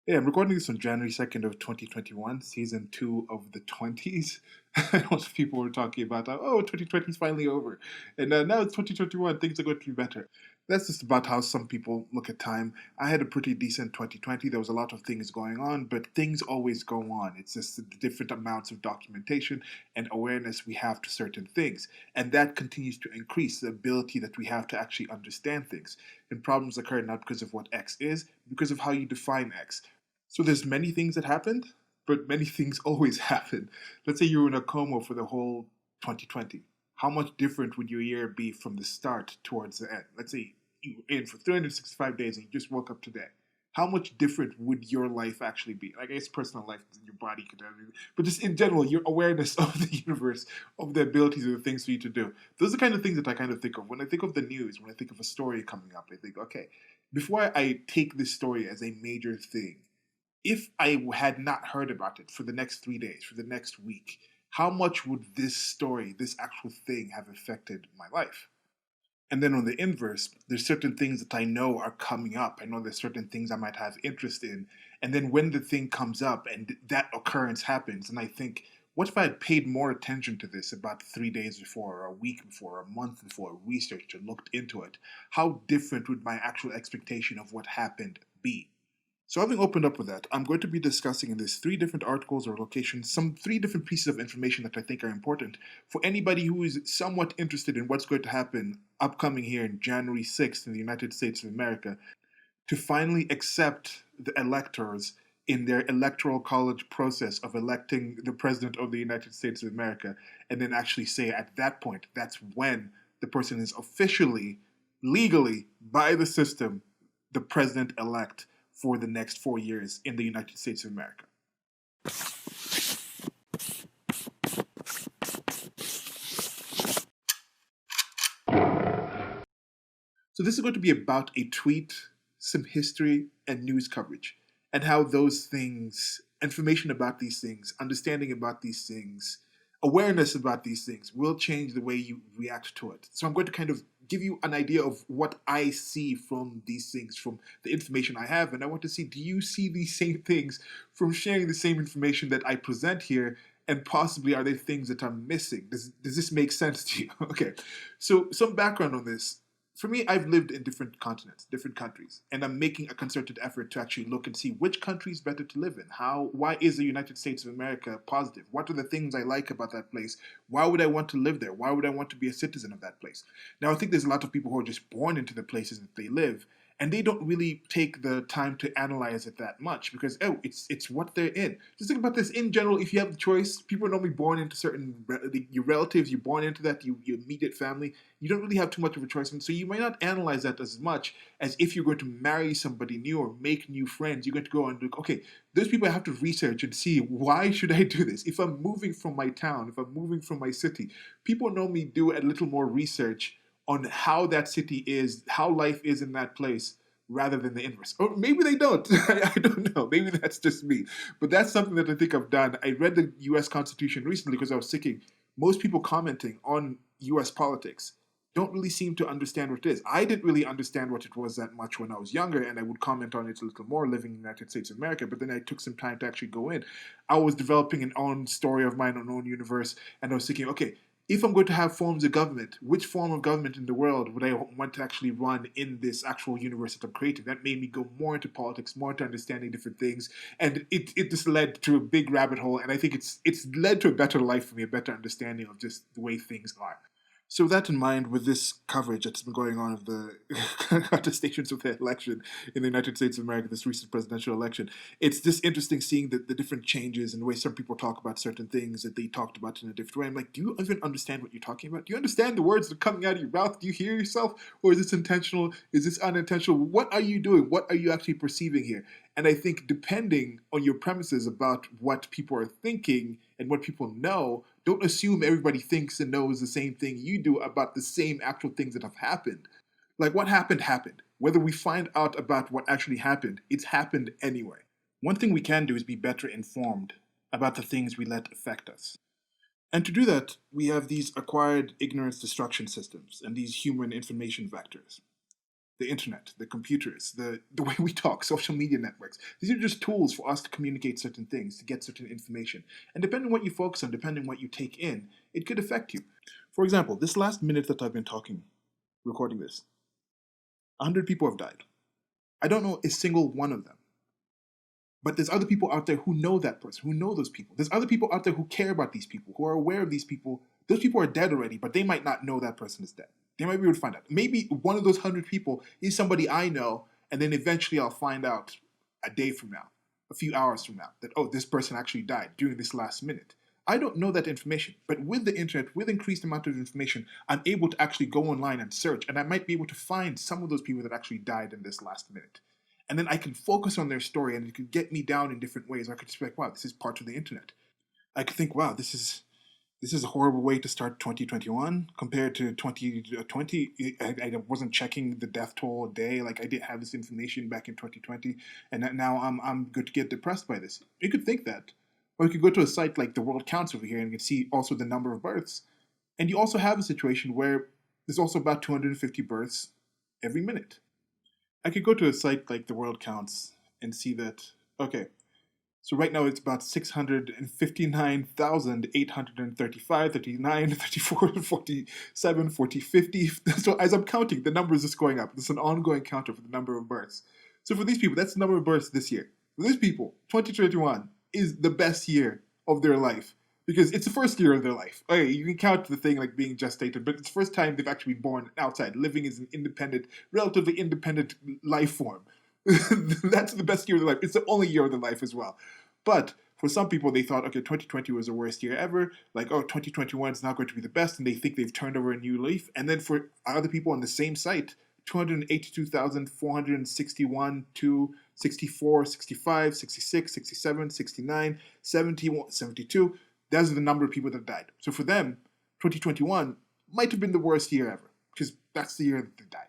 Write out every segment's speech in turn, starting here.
Yeah, I'm recording this on January 2nd of 2021, season 2 of the 20s. Lots of people were talking about, oh, 2020 is finally over. And now it's 2021, things are going to be better. That's just about how some people look at time. I had a pretty decent 2020. There was a lot of things going on, but things always go on. It's just the different amounts of documentation and awareness we have to certain things. And that continues to increase the ability that we have to actually understand things. And problems occur not because of what X is, because of how you define X. So there's many things that happened, but many things always happen. Let's say you were in a coma for the whole 2020. How much different would your year be from the start towards the end? Let's say you were in for 365 days and you just woke up today. How much different would your life actually be? Like, I guess personal life, your body could have, but just in general, your awareness of the universe, of the abilities of the things for you to do. Those are the kind of things that I kind of think of. When I think of the news, when I think of a story coming up, I think, okay, before I take this story as a major thing, if I had not heard about it for the next 3 days, for the next week, how much would this story, this actual thing, have affected my life? And then on the inverse, there's certain things that I know are coming up. I know there's certain things I might have interest in. And then when the thing comes up and that occurrence happens, and I think, what if I had paid more attention to this about 3 days before, or a week before, or a month before, researched and looked into it? How different would my actual expectation of what happened be? So having opened up with that, I'm going to be discussing in this three different articles or locations, some three different pieces of information that I think are important for anybody who is somewhat interested in what's going to happen upcoming here in January 6th in the United States of America to finally accept the electors in their electoral college process of electing the president of the United States of America, and then actually say at that point, that's when the person is officially, legally, by the system, the president elect for the next 4 years in the United States of America. So this is going to be about a tweet, some history, and news coverage, and how those things, information about these things, understanding about these things, awareness about these things will change the way you react to it. So I'm going to kind of give you an idea of what I see from these things, from the information I have, and I want to see, do you see these same things from sharing the same information that I present here? And possibly are there things that I'm missing? Does this make sense to you? Okay, so some background on this. For me, I've lived in different continents, different countries, and I'm making a concerted effort to actually look and see which country is better to live in. Why is the United States of America positive? What are the things I like about that place? Why would I want to live there? Why would I want to be a citizen of that place? Now, I think there's a lot of people who are just born into the places that they live, and they don't really take the time to analyze it that much because it's what they're in. Just think about this in general. If you have the choice, people are normally born into certain your relatives. You're born into that your immediate family. You don't really have too much of a choice, and so you might not analyze that as much as if you're going to marry somebody new or make new friends. You're going to go and look. Okay, those people I have to research and see why should I do this. If I'm moving from my town, if I'm moving from my city, people normally do a little more research on how that city is, how life is in that place, rather than the inverse. Or maybe they don't. I don't know. Maybe that's just me. But that's something that I think I've done. I read the US Constitution recently because I was thinking most people commenting on US politics don't really seem to understand what it is. I didn't really understand what it was that much when I was younger, and I would comment on it a little more living in the United States of America. But then I took some time to actually go in. I was developing an own story of mine, an own universe, and I was thinking, okay, if I'm going to have forms of government, which form of government in the world would I want to actually run in this actual universe that I'm creating? That made me go more into politics, more into understanding different things, and it just led to a big rabbit hole. And I think it's led to a better life for me, a better understanding of just the way things are. So with that in mind, with this coverage that's been going on of the contestations of the election in the United States of America, this recent presidential election, it's just interesting seeing the different changes and the way some people talk about certain things that they talked about in a different way. I'm like, do you even understand what you're talking about? Do you understand the words that are coming out of your mouth? Do you hear yourself? Or is this intentional? Is this unintentional? What are you doing? What are you actually perceiving here? And I think depending on your premises about what people are thinking and what people know, don't assume everybody thinks and knows the same thing you do about the same actual things that have happened. Like what happened, happened. Whether we find out about what actually happened, it's happened anyway. One thing we can do is be better informed about the things we let affect us. And to do that, we have these acquired ignorance destruction systems and these human information vectors. the internet, the computers, the way we talk, social media networks. These are just tools for us to communicate certain things, to get certain information. And depending on what you focus on, depending on what you take in, it could affect you. For example, this last minute that I've been talking, recording this, 100 people have died. I don't know a single one of them. But there's other people out there who know that person, who know those people. There's other people out there who care about these people, who are aware of these people. Those people are dead already, but they might not know that person is dead. They might be able to find out. Maybe one of those 100 people is somebody I know, and then eventually I'll find out a day from now, a few hours from now, that, oh, this person actually died during this last minute. I don't know that information, but with the internet, with increased amount of information, I'm able to actually go online and search, and I might be able to find some of those people that actually died in this last minute. And then I can focus on their story, and it could get me down in different ways. I could just be like, wow, this is part of the internet. I could think, wow, this is a horrible way to start 2021 compared to 2020. I wasn't checking the death toll a day. Like, I didn't have this information back in 2020, and now I'm good to get depressed by this. You could think that. Or you could go to a site like the World Counts over here and you can see also the number of births. And you also have a situation where there's also about 250 births every minute. I could go to a site like the World Counts and see that, okay, so right now it's about 659,835, 39, 34, 47, 40, 50. So as I'm counting, the number is just going up. There's an ongoing counter for the number of births. So for these people, that's the number of births this year. For these people, 2021 is the best year of their life because it's the first year of their life. Okay, you can count the thing like being gestated, but it's the first time they've actually been born outside, living as an independent, relatively independent life form. That's the best year of their life. It's the only year of their life as well. But for some people, they thought, okay, 2020 was the worst year ever. Like, oh, 2021 is not going to be the best, and they think they've turned over a new leaf. And then for other people on the same site, 282,461 to 64, 65, 66, 67, 69, 71, 72. Those are the number of people that died. So for them, 2021 might have been the worst year ever because that's the year that they died.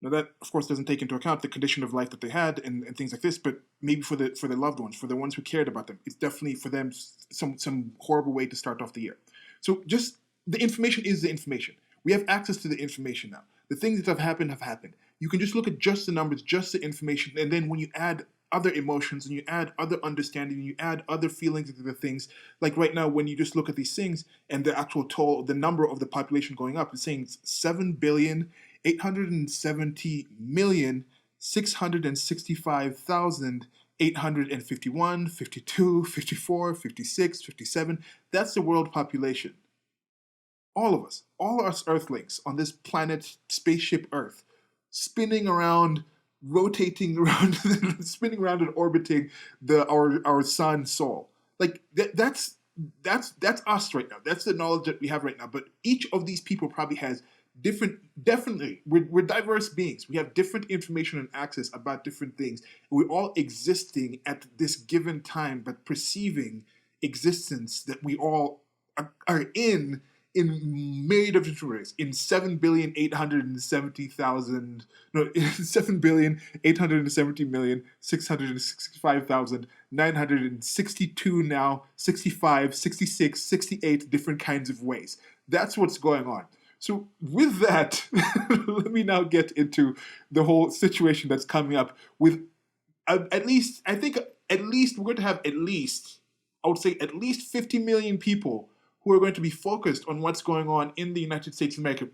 Now that, of course, doesn't take into account the condition of life that they had and things like this, but maybe for their loved ones, for the ones who cared about them, it's definitely for them some horrible way to start off the year. So just the information is the information. We have access to the information now. The things that have happened have happened. You can just look at just the numbers, just the information, and then when you add other emotions and you add other understanding and you add other feelings into the things, like right now when you just look at these things and the actual toll, the number of the population going up, it's saying 7,870,665,851, 52, 54, 56, 57. That's the world population. All of us, all us Earthlings on this planet, spaceship Earth, spinning around, rotating around, spinning around and orbiting our sun Sol. Like that's us right now. That's the knowledge that we have right now. But each of these people probably has different. Definitely, we're diverse beings. We have different information and access about different things. We're all existing at this given time, but perceiving existence that we all are in myriad of different ways. In 7,870,000, no, 7,870,665,962 now, 65, 66, 68 different kinds of ways. That's what's going on. So with that, let me now get into the whole situation that's coming up with at least, I think at least we're going to have I would say at least 50 million people who are going to be focused on what's going on in the United States of America,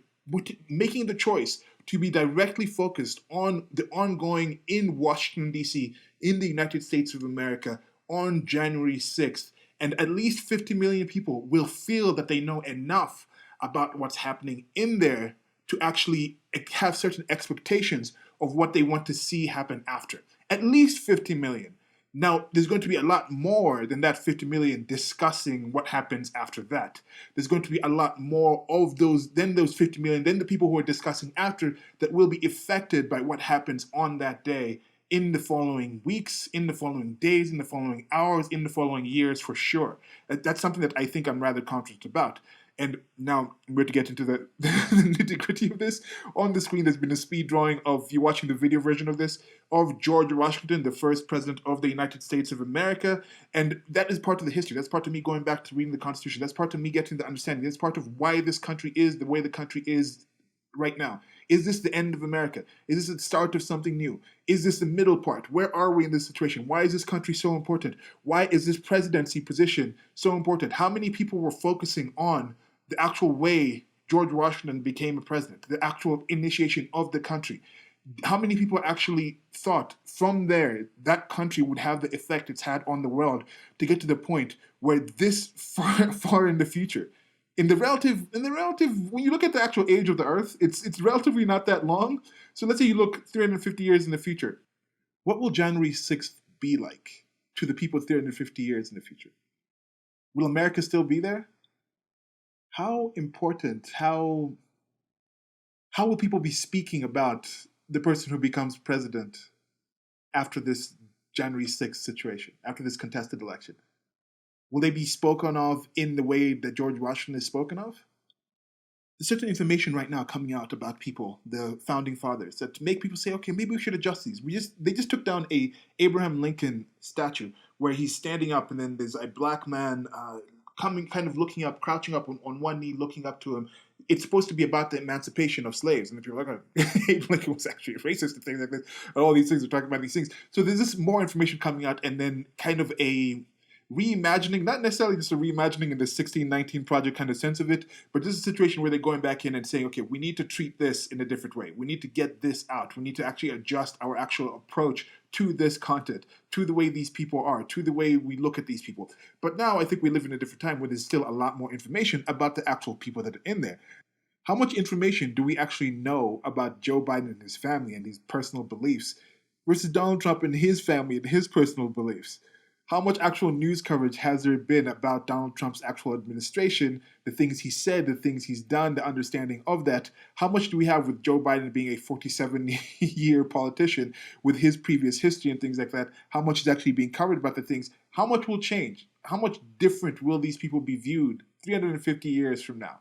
making the choice to be directly focused on the ongoing in Washington, D.C., in the United States of America on January 6th. And at least 50 million people will feel that they know enough about what's happening in there to actually have certain expectations of what they want to see happen after. At least 50 million. Now, there's going to be a lot more than that 50 million discussing what happens after that. There's going to be a lot more of those 50 million, than the people who are discussing after that will be affected by what happens on that day in the following weeks, in the following days, in the following hours, in the following years for sure. That's something that I think I'm rather confident about. And now we're to get into the nitty-gritty of this. On the screen, there's been a speed drawing of, you're watching the video version of this, of George Washington, the first president of the United States of America. And that is part of the history. That's part of me going back to reading the Constitution. That's part of me getting the understanding. That's part of why this country is the way the country is right now. Is this the end of America? Is this the start of something new? Is this the middle part? Where are we in this situation? Why is this country so important? Why is this presidency position so important? How many people were focusing on the actual way George Washington became a president, the actual initiation of the country? How many people actually thought from there that country would have the effect it's had on the world to get to the point where this far in the future, in the relative when you look at the actual age of the earth, it's relatively not that long. So let's say you look 350 years in the future. What will January 6th be like to the people 350 years in the future? Will America still be there? How important, how will people be speaking about the person who becomes president after this January 6th situation, after this contested election? Will they be spoken of in the way that George Washington is spoken of? There's certain information right now coming out about people, the founding fathers, that make people say, okay, maybe we should adjust these. They just took down a Abraham Lincoln statue where he's standing up, and then there's a black man coming, kind of looking up, crouching up on one knee, looking up to him. It's supposed to be about the emancipation of slaves, and if you're like, Abraham Lincoln was actually racist and things like this, and all these things are talking about these things. So there's this more information coming out, and then kind of a reimagining, not necessarily just a reimagining in the 1619 project kind of sense of it, but this is a situation where they're going back in and saying, okay, we need to treat this in a different way. We need to get this out. We need to actually adjust our actual approach to this content, to the way these people are, to the way we look at these people. But now I think we live in a different time where there's still a lot more information about the actual people that are in there. How much information do we actually know about Joe Biden and his family and his personal beliefs versus Donald Trump and his family and his personal beliefs? How much actual news coverage has there been about Donald Trump's actual administration, the things he said, the things he's done, the understanding of that? How much do we have with Joe Biden being a 47-year politician with his previous history and things like that? How much is actually being covered about the things? How much will change? How much different will these people be viewed 350 years from now?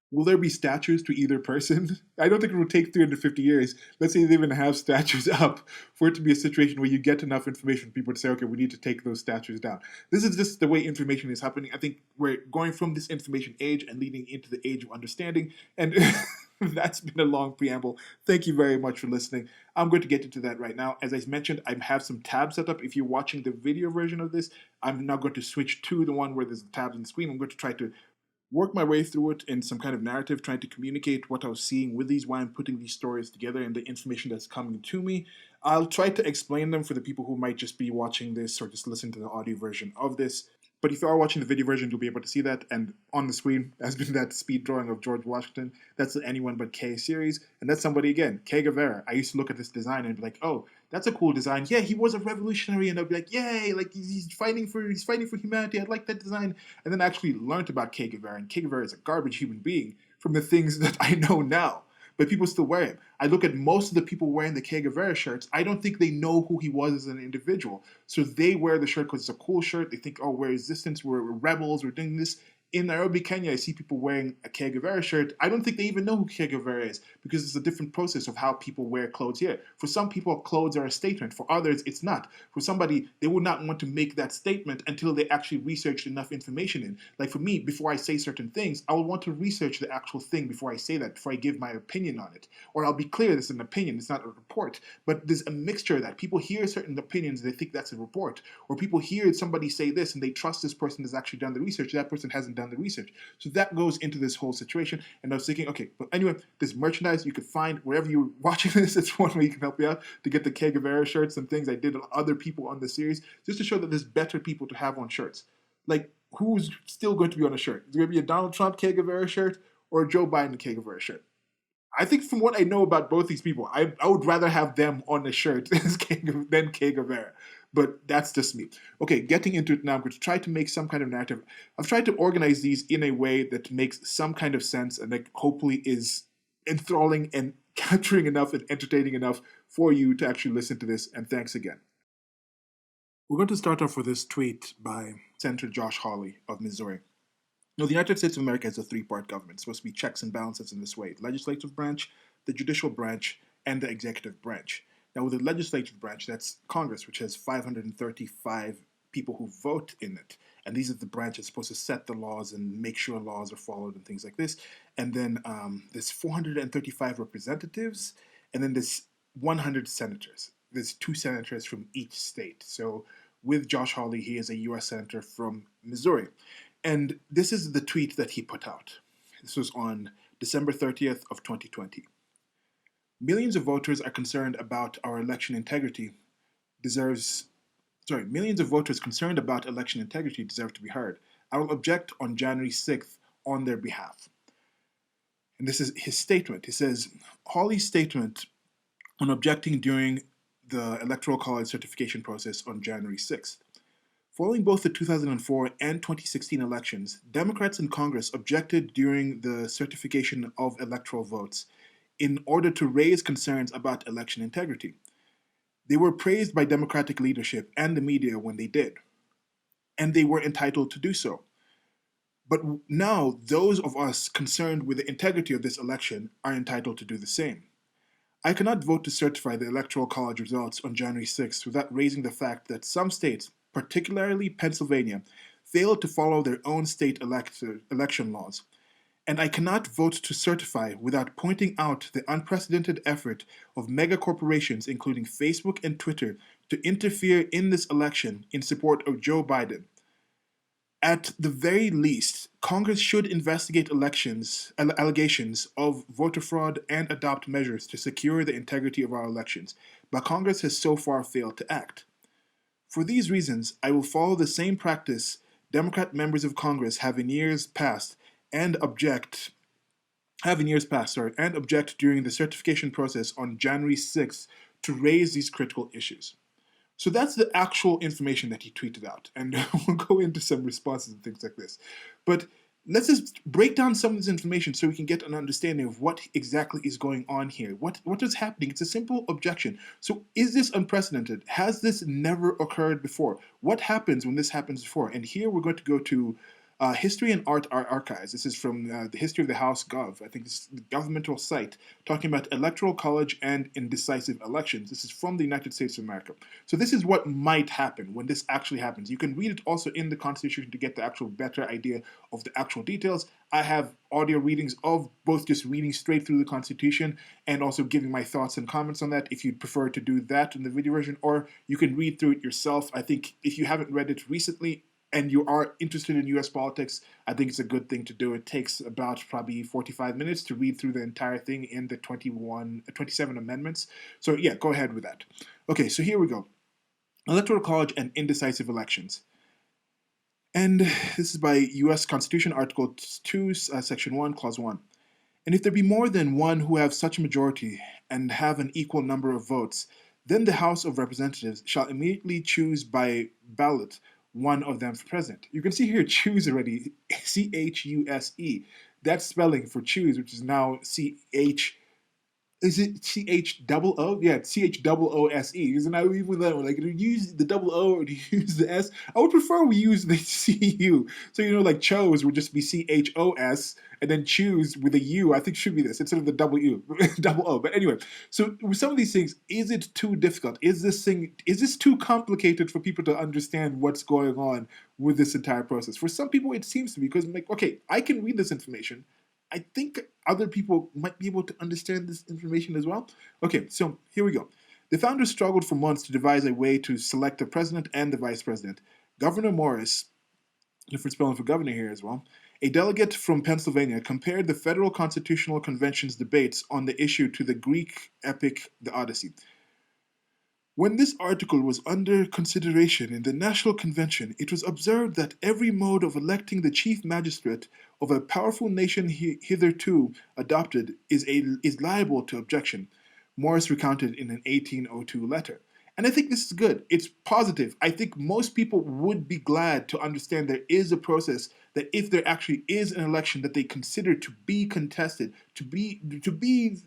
Will there be statues to either person? I don't think it will take 350 years. Let's say they even have statues up for it to be a situation where you get enough information for people to say, okay, we need to take those statues down. This is just the way information is happening. I think we're going from this information age and leading into the age of understanding. And that's been a long preamble. Thank you very much for listening. I'm going to get into that right now. As I mentioned, I have some tabs set up. If you're watching the video version of this, I'm now going to switch to the one where there's tabs on the screen. I'm going to try to work my way through it in some kind of narrative, trying to communicate what I was seeing with these, why I'm putting these stories together, and the information that's coming to me. I'll try to explain them for the people who might just be watching this or just listen to the audio version of this. But if you are watching the video version, you'll be able to see that. And on the screen has been that speed drawing of George Washington. That's the Anyone But K series. And that's somebody again, Che Guevara. I used to look at this design and be like, oh, that's a cool design. Yeah, he was a revolutionary. And I'd be like, yay, like he's fighting for humanity. I like that design. And then I actually learned about Che Guevara. And Che Guevara is a garbage human being from the things that I know now. But people still wear him. I look at most of the people wearing the Che Guevara shirts, I don't think they know who he was as an individual. So they wear the shirt because it's a cool shirt. They think, oh, we're resistance, we're rebels, we're doing this. In Nairobi, Kenya, I see people wearing a Che Guevara shirt. I don't think they even know who Che Guevara is because it's a different process of how people wear clothes here. For some people, clothes are a statement. For others, it's not. For somebody, they would not want to make that statement until they actually researched enough information in. Like for me, before I say certain things, I will want to research the actual thing before I say that, before I give my opinion on it. Or I'll be clear, this is an opinion, it's not a report. But there's a mixture of that. People hear certain opinions, they think that's a report. Or people hear somebody say this and they trust this person has actually done the research. That person hasn't done the research. So that goes into this whole situation. And I was thinking, okay, but anyway, this merchandise you could find wherever you're watching this. It's one way you can help you out to get the Che Guevara shirts and things I did with other people on the series, just to show that there's better people to have on shirts. Like, who's still going to be on a shirt? Is it going to be a Donald Trump Che Guevara shirt or a Joe Biden Che Guevara shirt? I think from what I know about both these people, I would rather have them on the shirt than Che Guevara. But that's just me. Okay, getting into it now, I'm going to try to make some kind of narrative. I've tried to organize these in a way that makes some kind of sense and that hopefully is enthralling and capturing enough and entertaining enough for you to actually listen to this. And thanks again. We're going to start off with this tweet by Senator Josh Hawley of Missouri. Now, the United States of America is a three-part government. It's supposed to be checks and balances in this way. The legislative branch, the judicial branch, and the executive branch. Now, with the legislative branch, that's Congress, which has 535 people who vote in it. And these are the branches supposed to set the laws and make sure laws are followed and things like this. And then there's 435 representatives, and then there's 100 senators. There's 2 senators from each state. So with Josh Hawley, he is a U.S. senator from Missouri. And this is the tweet that he put out. This was on December 30th of 2020. Millions of voters are concerned about our election integrity millions of voters concerned about election integrity deserve to be heard. I will object on January 6th on their behalf. And this is his statement. He says, Hawley's statement on objecting during the Electoral College certification process on January 6th. Following both the 2004 and 2016 elections, Democrats in Congress objected during the certification of electoral votes in order to raise concerns about election integrity. They were praised by Democratic leadership and the media when they did, and they were entitled to do so. But now, those of us concerned with the integrity of this election are entitled to do the same. I cannot vote to certify the Electoral College results on January 6th without raising the fact that some states, particularly Pennsylvania, failed to follow their own state election laws. And I cannot vote to certify without pointing out the unprecedented effort of mega corporations, including Facebook and Twitter, to interfere in this election in support of Joe Biden. At the very least, Congress should investigate allegations of voter fraud and adopt measures to secure the integrity of our elections, but Congress has so far failed to act. For these reasons, I will follow the same practice Democrat members of Congress have in years past and object during the certification process on January 6th to raise these critical issues. So that's the actual information that he tweeted out, and we'll go into some responses and things like this. But let's just break down some of this information so we can get an understanding of what exactly is going on here. What is happening? It's a simple objection. So is this unprecedented? Has this never occurred before? What happens when this happens before? And here we're going to go to History and Art Archives. This is from the History of the House Gov. I think it's the governmental site talking about electoral college and indecisive elections. This is from the United States of America. So this is what might happen when this actually happens. You can read it also in the Constitution to get the actual better idea of the actual details. I have audio readings of both just reading straight through the Constitution and also giving my thoughts and comments on that if you'd prefer to do that in the video version, or you can read through it yourself. I think if you haven't read it recently, and you are interested in U.S. politics, I think it's a good thing to do. It takes about probably 45 minutes to read through the entire thing in the 27 amendments. So yeah, go ahead with that. Okay, so here we go. Electoral College and Indecisive Elections. And this is by U.S. Constitution, Article 2, Section 1, Clause 1. And if there be more than one who have such a majority and have an equal number of votes, then the House of Representatives shall immediately choose by ballot one of them for president. You can see here choose already, C-H-U-S-E. That's spelling for choose, which is now C-H, is it C-H-double-O? Yeah, C-H-double-O-S-E. Isn't that even that one? Like, do you use the double O or do you use the S? I would prefer we use the C-U. So, like chose would just be C-H-O-S, and then choose with a U, I think should be this, instead of the W, double O. But anyway, so with some of these things, is it too difficult? Is this too complicated for people to understand what's going on with this entire process? For some people, it seems to be, because I'm like, okay, I can read this information. I think other people might be able to understand this information as well. Okay, so here we go. The founders struggled for months to devise a way to select the president and the vice president. Governor Morris, different spelling for governor here as well, a delegate from Pennsylvania, compared the Federal Constitutional Convention's debates on the issue to the Greek epic, the Odyssey. When this article was under consideration in the National Convention, it was observed that every mode of electing the chief magistrate of a powerful nation hitherto adopted is liable to objection, Morris recounted in an 1802 letter. And I think this is good. It's positive. I think most people would be glad to understand there is a process that if there actually is an election that they consider to be contested, to be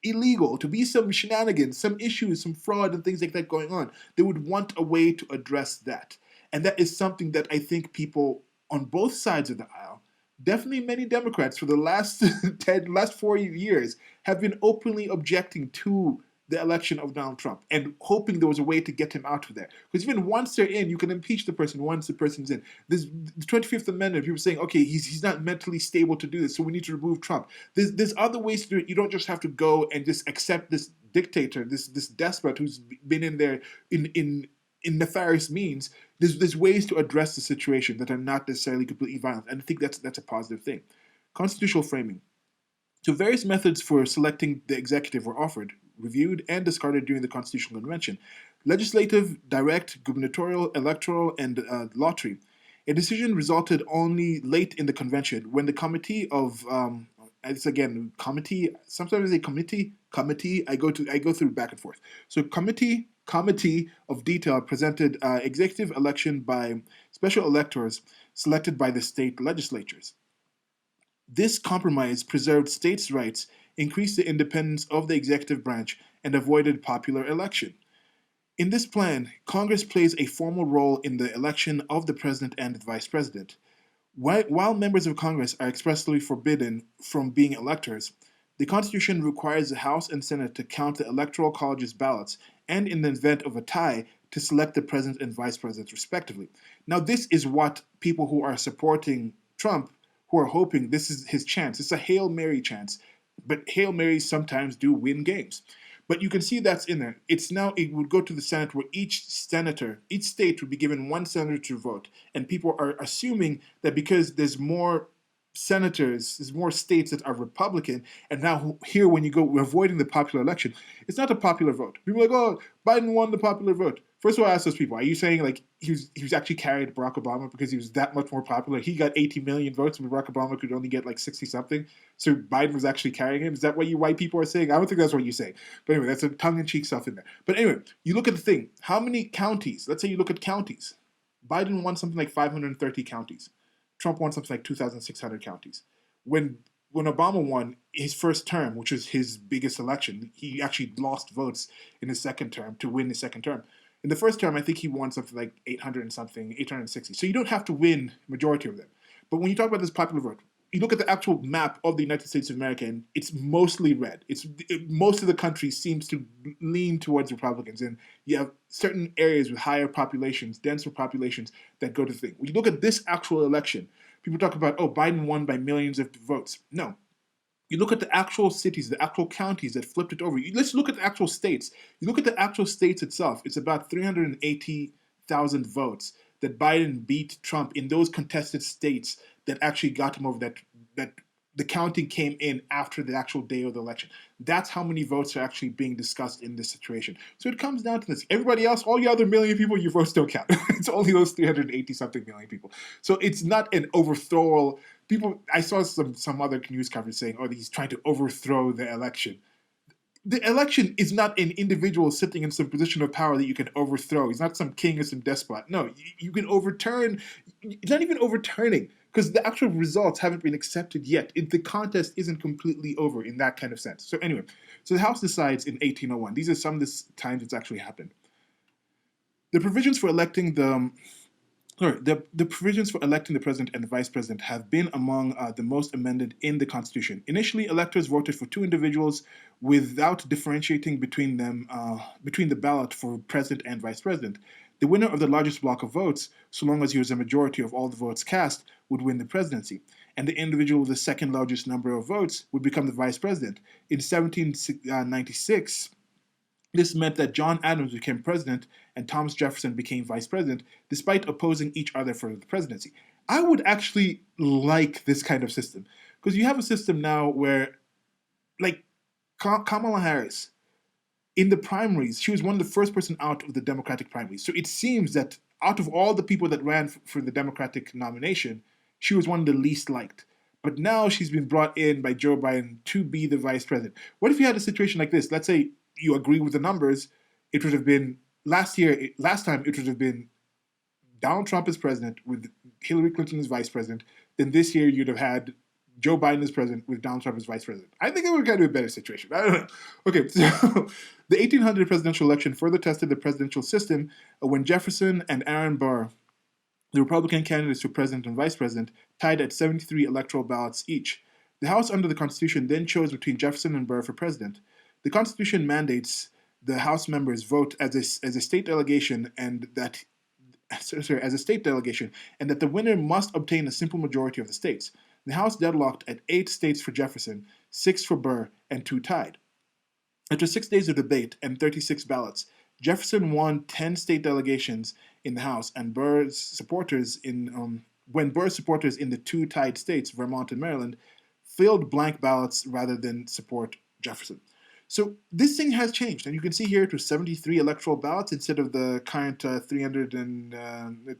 illegal, to be some shenanigans, some issues, some fraud and things like that going on, they would want a way to address that. And that is something that I think people on both sides of the aisle, definitely many Democrats for the last 4 years, have been openly objecting to the election of Donald Trump and hoping there was a way to get him out of there. Because even once they're in, you can impeach the person once the person's in. There's the 25th Amendment, people saying, okay, he's not mentally stable to do this, so we need to remove Trump. There's other ways to do it. You don't just have to go and just accept this dictator, this despot who's been in there in nefarious means. There's ways to address the situation that are not necessarily completely violent, and I think that's a positive thing. Constitutional framing. So various methods for selecting the executive were offered, reviewed, and discarded during the Constitutional Convention. Legislative, direct, gubernatorial, electoral, and lottery. A decision resulted only late in the convention when the committee of it's again committee. Sometimes I say committee. I go through back and forth. So committee of detail presented executive election by special electors selected by the state legislatures. This compromise preserved states' rights, increased the independence of the executive branch, and avoided popular election. In this plan, Congress plays a formal role in the election of the president and the vice president. While members of Congress are expressly forbidden from being electors, the Constitution requires the House and Senate to count the Electoral College's ballots and, in the event of a tie, to select the president and vice president respectively. Now, this is what people who are supporting Trump, who are hoping this is his chance. It's a Hail Mary chance, but Hail Marys sometimes do win games. But you can see that's in there. It would go to the Senate where each state would be given one senator to vote. And people are assuming that because there's more senators, there's more states that are Republican, and now here when you go, we're avoiding the popular election, it's not a popular vote. People are like, oh, Biden won the popular vote. First of all, I ask those people, are you saying like he was actually carried Barack Obama because he was that much more popular? He got 80 million votes, and Barack Obama could only get like 60 something. So Biden was actually carrying him. Is that what you white people are saying? I don't think that's what you say. But anyway, that's a tongue-in-cheek stuff in there. But anyway, you look at the thing. How many counties? Let's say you look at counties. Biden won something like 530 counties. Trump won something like 2,600 counties. When Obama won his first term, which was his biggest election, he actually lost votes in his second term to win his second term. In the first term, I think he won something like 800 and something, 860. So you don't have to win majority of them. But when you talk about this popular vote, you look at the actual map of the United States of America, and it's mostly red. Most of the country seems to lean towards Republicans, and you have certain areas with higher populations, denser populations that go to the thing. When you look at this actual election, people talk about, oh, Biden won by millions of votes. No. You look at the actual cities, the actual counties that flipped it over. Let's look at the actual states. You look at the actual states itself. It's about 380,000 votes that Biden beat Trump in those contested states that actually got him over that the counting came in after the actual day of the election. That's how many votes are actually being discussed in this situation. So it comes down to this. Everybody else, all the other million people, your votes don't count. It's only those 380-something million people. So it's not an overthrow. People, I saw some other news coverage saying, oh, he's trying to overthrow the election. The election is not an individual sitting in some position of power that you can overthrow. He's not some king or some despot. No, you can overturn. It's not even overturning, because the actual results haven't been accepted yet. The contest isn't completely over in that kind of sense. So anyway, so the House decides in 1801. These are some of the times it's actually happened. The provisions for electing the provisions for electing the president and the vice president have been among the most amended in the Constitution. Initially, electors voted for two individuals without differentiating between them between the ballot for president and vice president. The winner of the largest block of votes, so long as he was a majority of all the votes cast, would win the presidency, and the individual with the second largest number of votes would become the vice president. In 1796, this meant that John Adams became president and Thomas Jefferson became vice president, despite opposing each other for the presidency. I would actually like this kind of system, because you have a system now where, like, Kamala Harris, in the primaries, she was one of the first person out of the Democratic primaries. So it seems that out of all the people that ran for the Democratic nomination, she was one of the least liked. But now she's been brought in by Joe Biden to be the vice president. What if you had a situation like this? Let's say you agree with the numbers. It would have been last time it would have been Donald Trump as president with Hillary Clinton as vice president. Then this year you'd have had Joe Biden as president with Donald Trump as vice president. I think it would kind of be a better situation. I don't know. Okay, so the 1800 presidential election further tested the presidential system when Jefferson and Aaron Burr, the Republican candidates for president and vice president, tied at 73 electoral ballots each. The House under the Constitution then chose between Jefferson and Burr for president. The Constitution mandates the House members vote as a state delegation, and that sorry, as a state delegation, and that the winner must obtain a simple majority of the states. The House deadlocked at 8 states for Jefferson, 6 for Burr, and 2 tied. After 6 days of debate and 36 ballots, Jefferson won 10 state delegations in the House, and Burr's supporters in when Burr's supporters in the 2 tied states, Vermont and Maryland, filled blank ballots rather than support Jefferson. So this thing has changed, and you can see here it was 73 electoral ballots instead of the current 300 and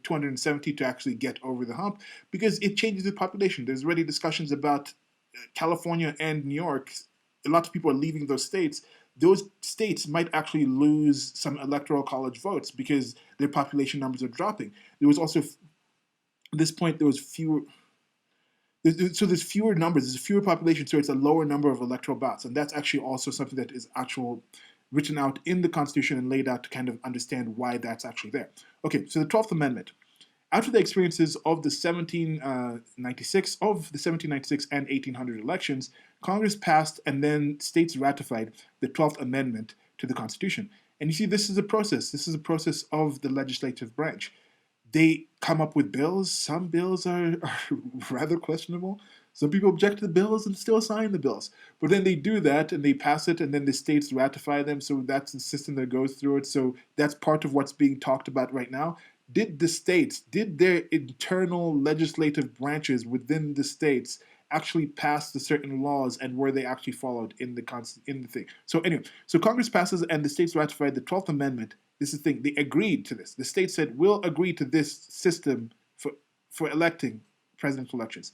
270 to actually get over the hump, because it changes the population. There's already discussions about California and New York. A lot of people are leaving those states. Those states might actually lose some electoral college votes because their population numbers are dropping. There was also, at this point, there was fewer. So there's fewer numbers, there's a fewer population, so it's a lower number of electoral ballots, and that's actually also something that is written out in the Constitution and laid out to kind of understand why that's actually there. Okay, so the 12th Amendment. After the experiences of the 1796 and 1800 elections, Congress passed and then states ratified the 12th Amendment to the Constitution. And you see, this is a process. This is a process of the legislative branch. They come up with bills. Some bills are rather questionable. Some people object to the bills and still sign the bills. But then they do that and they pass it, and then the states ratify them. So that's the system that goes through it. So that's part of what's being talked about right now. Did their internal legislative branches within the states actually pass the certain laws, and were they actually followed in the thing? So anyway, so Congress passes and the states ratified the 12th Amendment. This is the thing. They agreed to this. The states said, we'll agree to this system for electing presidential elections.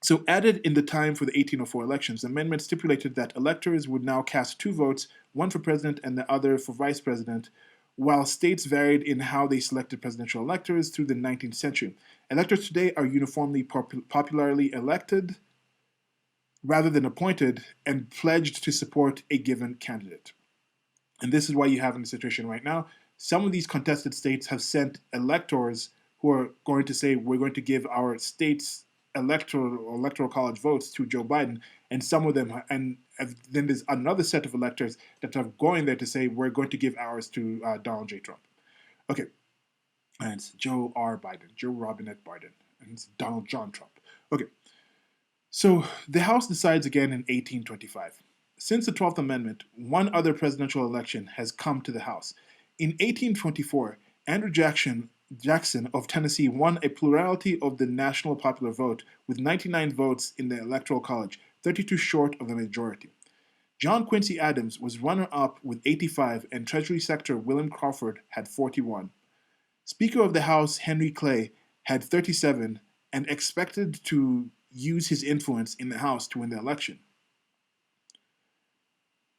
So added in the time for the 1804 elections, the amendment stipulated that electors would now cast 2 votes, one for president and the other for vice president, while states varied in how they selected presidential electors through the 19th century. Electors today are uniformly popularly elected rather than appointed and pledged to support a given candidate. And this is why you have in the situation right now, some of these contested states have sent electors who are going to say, we're going to give our state's electoral college votes to Joe Biden, and some of them, and then there's another set of electors that are going there to say, we're going to give ours to Donald J. Trump. Okay, and it's Joe R. Biden, Joe Robinette Biden, and it's Donald John Trump. Okay, so the House decides again in 1825. Since the 12th Amendment, one other presidential election has come to the House. In 1824, Andrew Jackson of Tennessee won a plurality of the national popular vote with 99 votes in the Electoral College, 32 short of the majority. John Quincy Adams was runner-up with 85, and Treasury Secretary William Crawford had 41. Speaker of the House Henry Clay had 37 and expected to use his influence in the House to win the election.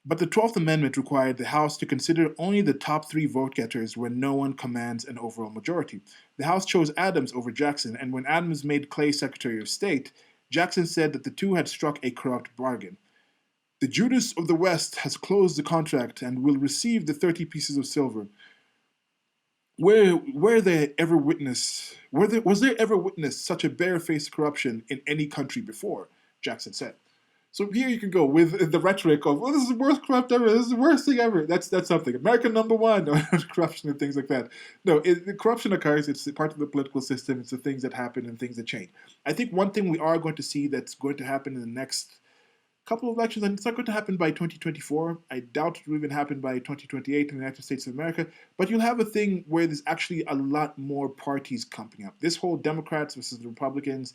But the 12th Amendment required the House to consider only the top 3 vote-getters when no one commands an overall majority. The House chose Adams over Jackson, and when Adams made Clay Secretary of State, Jackson said that the two had struck a corrupt bargain. The Judas of the West has closed the contract and will receive the 30 pieces of silver. Was there ever witnessed such a barefaced corruption in any country before? Jackson said. So here you can go with the rhetoric of, this is the worst corrupt ever, this is the worst thing ever. That's something. America #1, corruption and things like that. No, the corruption occurs, it's part of the political system, it's the things that happen and things that change. I think one thing we are going to see that's going to happen in the next couple of elections, and it's not going to happen by 2024. I doubt it will even happen by 2028 in the United States of America, but you'll have a thing where there's actually a lot more parties coming up. This whole Democrats versus the Republicans,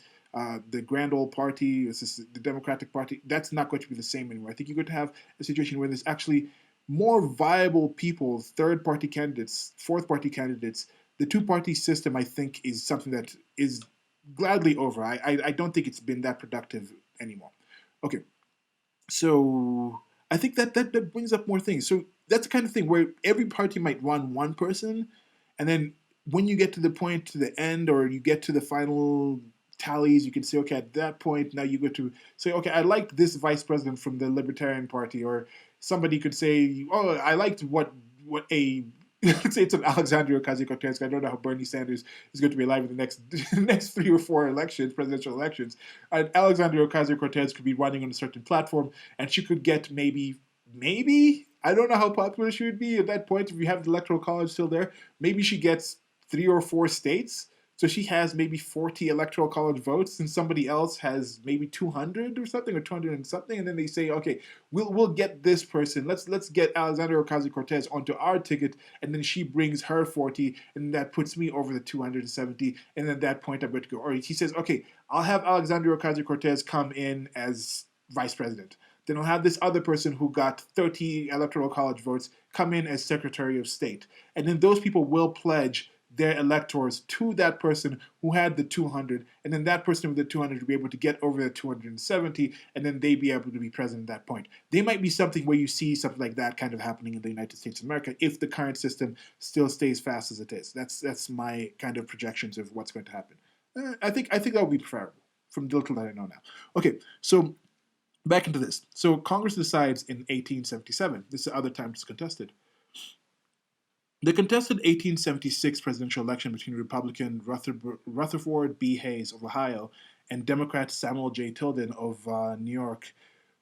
the grand old party versus the Democratic Party, that's not going to be the same anymore. I think you're going to have a situation where there's actually more viable people, third-party candidates, fourth-party candidates. The two-party system, I think, is something that is gladly over. I don't think it's been that productive anymore. Okay. So I think that brings up more things. So that's the kind of thing where every party might run one person, and then when you get to the point, to the end, or you get to the final tallies, you can say, okay, at that point, now you go to say, okay, I liked this vice president from the Libertarian Party, or somebody could say, oh, I liked what a let's say it's an Alexandria Ocasio-Cortez. I don't know how Bernie Sanders is going to be alive in the next 3 or 4 elections, presidential elections. And Alexandria Ocasio-Cortez could be running on a certain platform, and she could get maybe, I don't know how popular she would be at that point if you have the electoral college still there. Maybe she gets 3 or 4 states. So she has maybe 40 electoral college votes, and somebody else has maybe 200 or something, or 200 and something, and then they say, okay, we'll get this person. Let's get Alexandria Ocasio Cortez onto our ticket, and then she brings her 40, and that puts me over the 270, and then at that point I'm going to go. Or he says, okay, I'll have Alexandria Ocasio Cortez come in as vice president. Then I'll have this other person who got 30 electoral college votes come in as secretary of state, and then those people will pledge their electors to that person who had the 200, and then that person with the 200 will be able to get over the 270, and then they be able to be president at that point. There might be something where you see something like that kind of happening in the United States of America if the current system still stays fast as it is. That's my kind of projections of what's going to happen. I think that would be preferable from the little that I know now. Okay, so back into this. So Congress decides in 1877. This is the other time it's contested. The contested 1876 presidential election between Republican Rutherford B. Hayes of Ohio and Democrat Samuel J. Tilden of New York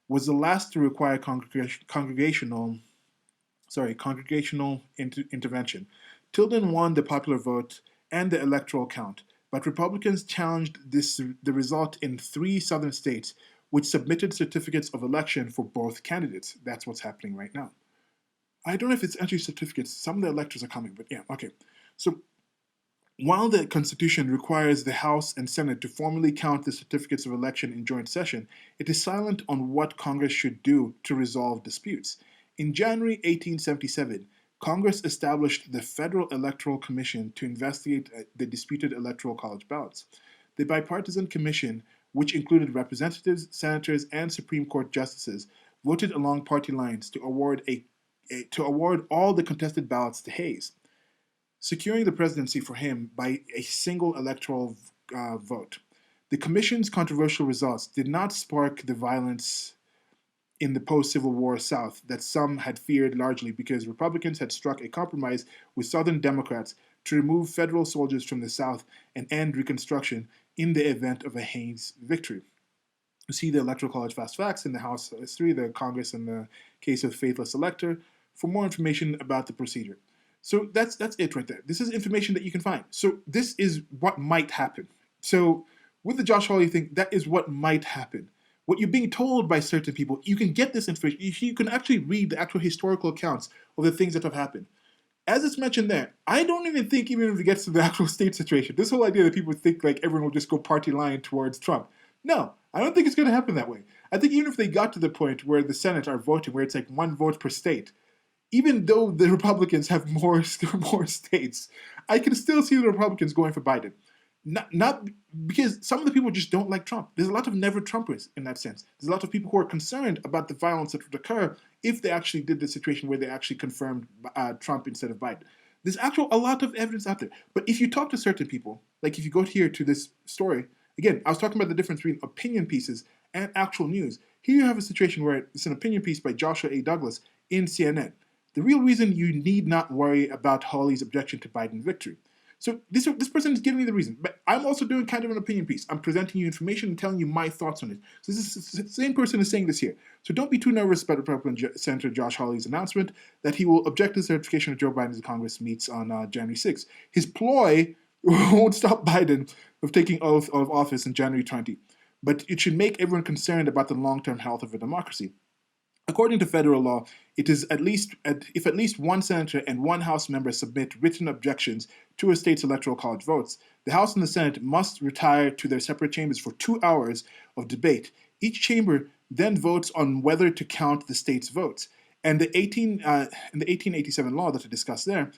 was the last to require congregational intervention. Tilden won the popular vote and the electoral count, but Republicans challenged the result in 3 southern states, which submitted certificates of election for both candidates. That's what's happening right now. I don't know if it's actually certificates. Some of the electors are coming, but yeah, okay. So while the Constitution requires the House and Senate to formally count the certificates of election in joint session, it is silent on what Congress should do to resolve disputes. In January 1877, Congress established the Federal Electoral Commission to investigate the disputed Electoral College ballots. The bipartisan commission, which included representatives, senators, and Supreme Court justices, voted along party lines to award all the contested ballots to Hayes, securing the presidency for him by a single electoral vote. The commission's controversial results did not spark the violence in the post-Civil War South that some had feared, largely because Republicans had struck a compromise with Southern Democrats to remove federal soldiers from the South and end Reconstruction in the event of a Hayes victory. You see the Electoral College fast facts in the House history, the Congress, and the case of faithless elector for more information about the procedure. So that's it right there. This is information that you can find. So this is what might happen. So with the Josh Hawley thing, that is what might happen. What you're being told by certain people, you can get this information. You can actually read the actual historical accounts of the things that have happened. As it's mentioned there, I don't even think even if it gets to the actual state situation, this whole idea that people think like everyone will just go party line towards Trump. No, I don't think it's going to happen that way. I think even if they got to the point where the Senate are voting, where it's like 1 vote per state, even though the Republicans have more states, I can still see the Republicans going for Biden. Not because some of the people just don't like Trump. There's a lot of never Trumpers in that sense. There's a lot of people who are concerned about the violence that would occur if they actually did the situation where they actually confirmed Trump instead of Biden. There's a lot of evidence out there. But if you talk to certain people, like if you go here to this story, again, I was talking about the difference between opinion pieces and actual news. Here you have a situation where it's an opinion piece by Joshua A. Douglas in CNN. The real reason you need not worry about Hawley's objection to Biden victory. So this person is giving me the reason, but I'm also doing kind of an opinion piece. I'm presenting you information and telling you my thoughts on it. So this is the same person is saying this here. So don't be too nervous about Republican Senator Josh Hawley's announcement that he will object to the certification of Joe Biden as the Congress meets on January 6th. His ploy won't stop Biden from taking oath of office in January 20, but it should make everyone concerned about the long-term health of a democracy. According to federal law, it is if at least one senator and one House member submit written objections to a state's electoral college votes, the House and the Senate must retire to their separate chambers for 2 hours of debate. Each chamber then votes on whether to count the state's votes. And the 1887 law that I discussed there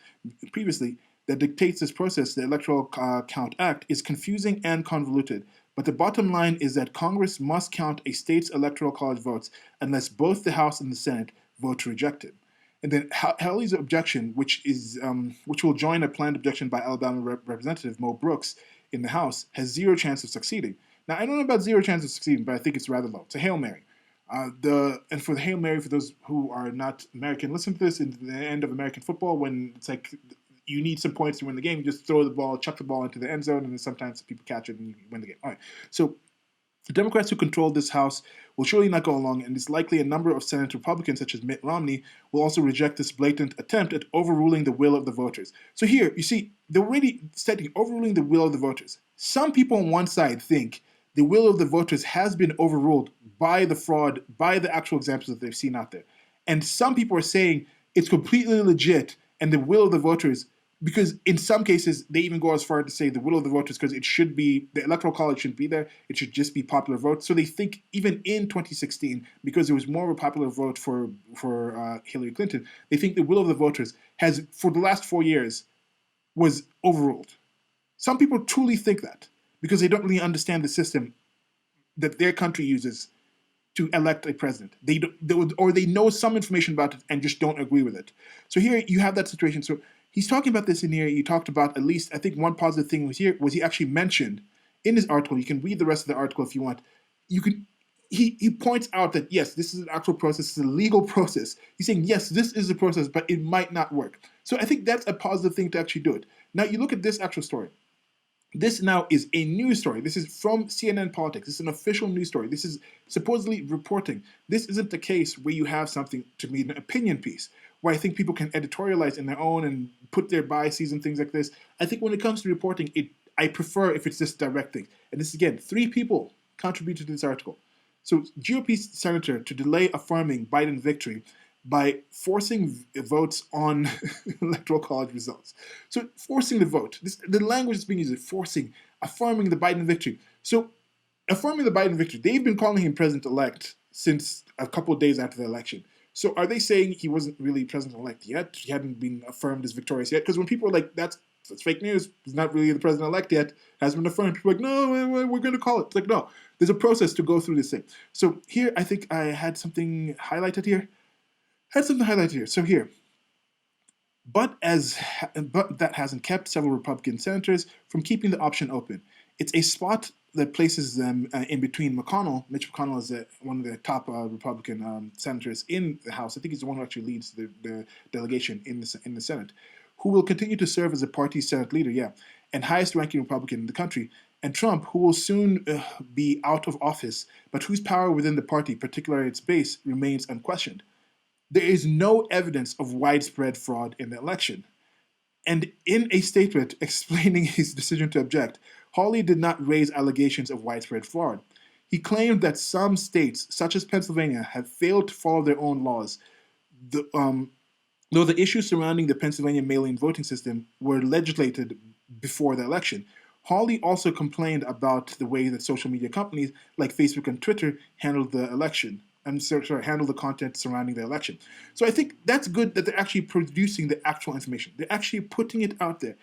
previously that dictates this process, the Electoral Count Act, is confusing and convoluted. But the bottom line is that Congress must count a state's electoral college votes unless both the House and the Senate vote to reject it. And then Hawley's objection, which will join a planned objection by Alabama Representative Mo Brooks in the House, has 0 chance of succeeding. Now, I don't know about 0 chance of succeeding, but I think it's rather low. It's a Hail Mary. And for the Hail Mary, for those who are not American, listen to this in the end of American football when it's like you need some points to win the game. You just throw the ball, chuck the ball into the end zone, and then sometimes people catch it and you win the game. All right. So The Democrats who control this House will surely not go along, and it's likely a number of Senate Republicans, such as Mitt Romney, will also reject this blatant attempt at overruling the will of the voters. So here, you see, they're already stating overruling the will of the voters. Some people on one side think the will of the voters has been overruled by the fraud, by the actual examples that they've seen out there. And some people are saying it's completely legit and the will of the voters, because in some cases they even go as far to say the will of the voters, because it should be, the electoral college shouldn't be there, it should just be popular vote. So they think even in 2016, because there was more of a popular vote for Hillary Clinton, they think the will of the voters has, for the last 4 years, was overruled. Some people truly think that because they don't really understand the system that their country uses to elect a president. Or they know some information about it and just don't agree with it. So here you have that situation. So he's talking about this in here. He talked about, at least I think one positive thing was here was he actually mentioned in his article. You can read the rest of the article if you want. You can. He points out that yes, this is an actual process, it's a legal process. He's saying yes, this is a process, but it might not work. So I think that's a positive thing to actually do it. Now you look at this actual story. This now is a news story. This is from CNN Politics. This is an official news story. This is supposedly reporting. This isn't the case where you have something, to me, an opinion piece, where I think people can editorialize in their own and put their biases and things like this. I think when it comes to reporting, I prefer if it's just direct thing. And this, again, 3 people contributed to this article. So GOP senator to delay affirming Biden victory by forcing votes on electoral college results. So forcing the vote. The language that's being used is forcing, affirming the Biden victory. So affirming the Biden victory, they've been calling him president-elect since a couple of days after the election. So are they saying he wasn't really president-elect yet? He hadn't been affirmed as victorious yet? Because when people are like, that's fake news, he's not really the president-elect yet, hasn't been affirmed, people are like, no, we're going to call it. It's like, no, there's a process to go through this thing. So here, I think I had something highlighted here. So here, but that hasn't kept several Republican senators from keeping the option open. It's a spot that places them in between McConnell. Mitch McConnell is one of the top Republican senators in the House. I think he's the one who actually leads the delegation in the Senate, who will continue to serve as the party's Senate leader, and highest-ranking Republican in the country. And Trump, who will soon be out of office, but whose power within the party, particularly its base, remains unquestioned. There is no evidence of widespread fraud in the election. And in a statement explaining his decision to object, Hawley did not raise allegations of widespread fraud. He claimed that some states, such as Pennsylvania, have failed to follow their own laws, though the issues surrounding the Pennsylvania mail-in voting system were legislated before the election. Hawley also complained about the way that social media companies like Facebook and Twitter handled the election. Handle the content surrounding the election. So I think that's good that they're actually producing the actual information. They're actually putting it out there.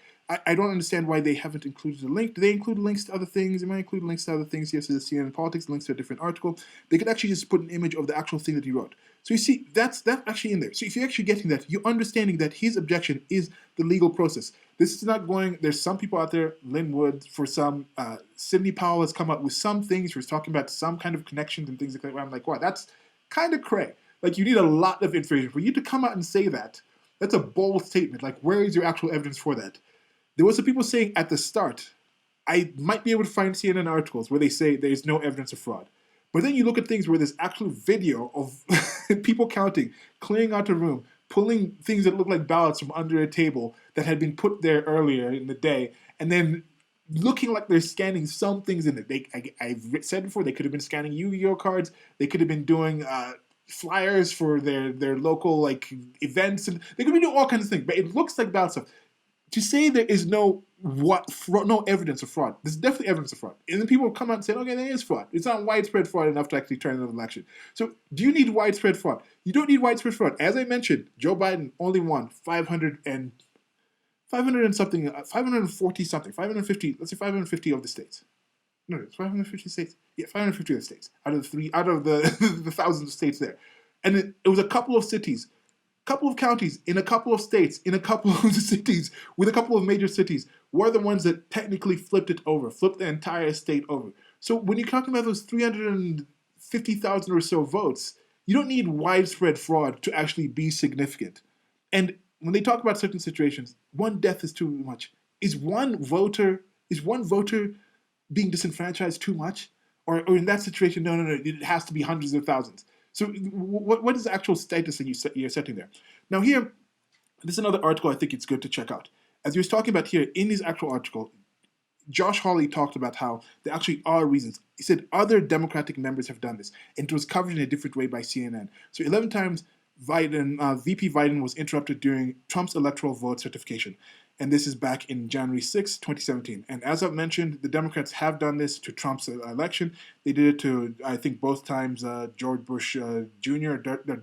I don't understand why they haven't included a link. Do they include links to other things? They might include links to other things. Yes, to the CNN Politics, links to a different article. They could actually just put an image of the actual thing that he wrote. So you see, that's actually in there. So if you're actually getting that, you're understanding that his objection is the legal process. This is not going, there's some people out there, Lynn Wood, for some, Sidney Powell has come up with some things, he's talking about some kind of connections and things like that, where I'm like, wow, that's kind of cray. Like, you need a lot of information. For you to come out and say that, that's a bold statement. Like, where is your actual evidence for that? There was some people saying at the start, I might be able to find CNN articles where they say there is no evidence of fraud. But then you look at things where there's actual video of people counting, clearing out a room, pulling things that look like ballots from under a table that had been put there earlier in the day, and then looking like they're scanning some things in it. I've said before, they could have been scanning Yu-Gi-Oh cards. They could have been doing flyers for their local events, and they could be doing all kinds of things. But it looks like ballot stuff. To say there is no evidence of fraud, there's definitely evidence of fraud. And then people come out and say, okay, there is fraud. It's not widespread fraud enough to actually turn an election. So do you need widespread fraud? You don't need widespread fraud. As I mentioned, Joe Biden only won 540 something, 550, let's say 550 of the states. No, it's 550 states. Yeah, 550 of the states out of the thousands of states there. And it was a couple of cities, couple of counties in a couple of states, in a couple of cities, with a couple of major cities, were the ones that technically flipped the entire state over. So when you're talking about those 350,000 or so votes, you don't need widespread fraud to actually be significant. And when they talk about certain situations, one death is too much. Is one voter being disenfranchised too much? Or in that situation, no, it has to be hundreds of thousands. So what is the actual status that you're setting there? Now here, this is another article I think it's good to check out. As he was talking about here in his actual article, Josh Hawley talked about how there actually are reasons. He said other Democratic members have done this, and it was covered in a different way by CNN. So 11 times VP Biden was interrupted during Trump's electoral vote certification. And this is back in January 6, 2017. And as I've mentioned, the Democrats have done this to Trump's election. They did it to, I think, both times George Bush Jr.,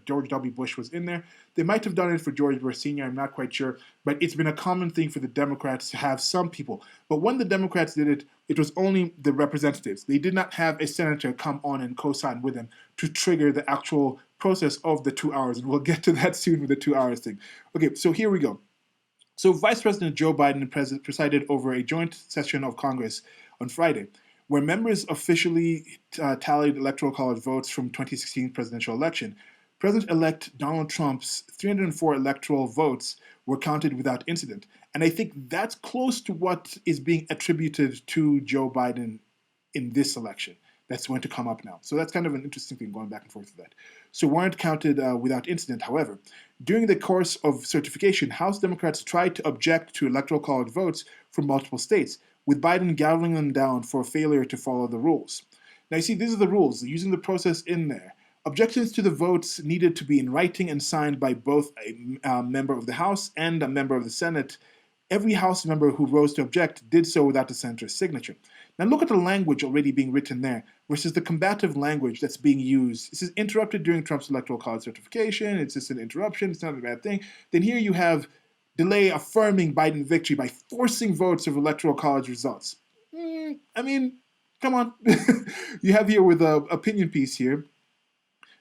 George W. Bush was in there. They might have done it for George Bush Sr., I'm not quite sure. But it's been a common thing for the Democrats to have some people. But when the Democrats did it, it was only the representatives. They did not have a senator come on and co-sign with them to trigger the actual process of the 2 hours. And we'll get to that soon with the 2 hours thing. Okay, so here we go. So Vice President Joe Biden presided over a joint session of Congress on Friday, where members officially tallied Electoral College votes from 2016 presidential election. President-elect Donald Trump's 304 electoral votes were counted without incident. And I think that's close to what is being attributed to Joe Biden in this election. That's going to come up now. So that's kind of an interesting thing going back and forth with that. So weren't counted without incident, however. During the course of certification, House Democrats tried to object to Electoral College votes from multiple states, with Biden gaveling them down for failure to follow the rules. Now you see, these are the rules, using the process in there. Objections to the votes needed to be in writing and signed by both a member of the House and a member of the Senate. Every House member who rose to object did so without the senator's signature. Now look at the language already being written there versus the combative language that's being used. This is interrupted during Trump's Electoral College certification. It's just an interruption. It's not a bad thing. Then here you have delay affirming Biden victory by forcing votes of Electoral College results. I mean, come on. You have here with an opinion piece here,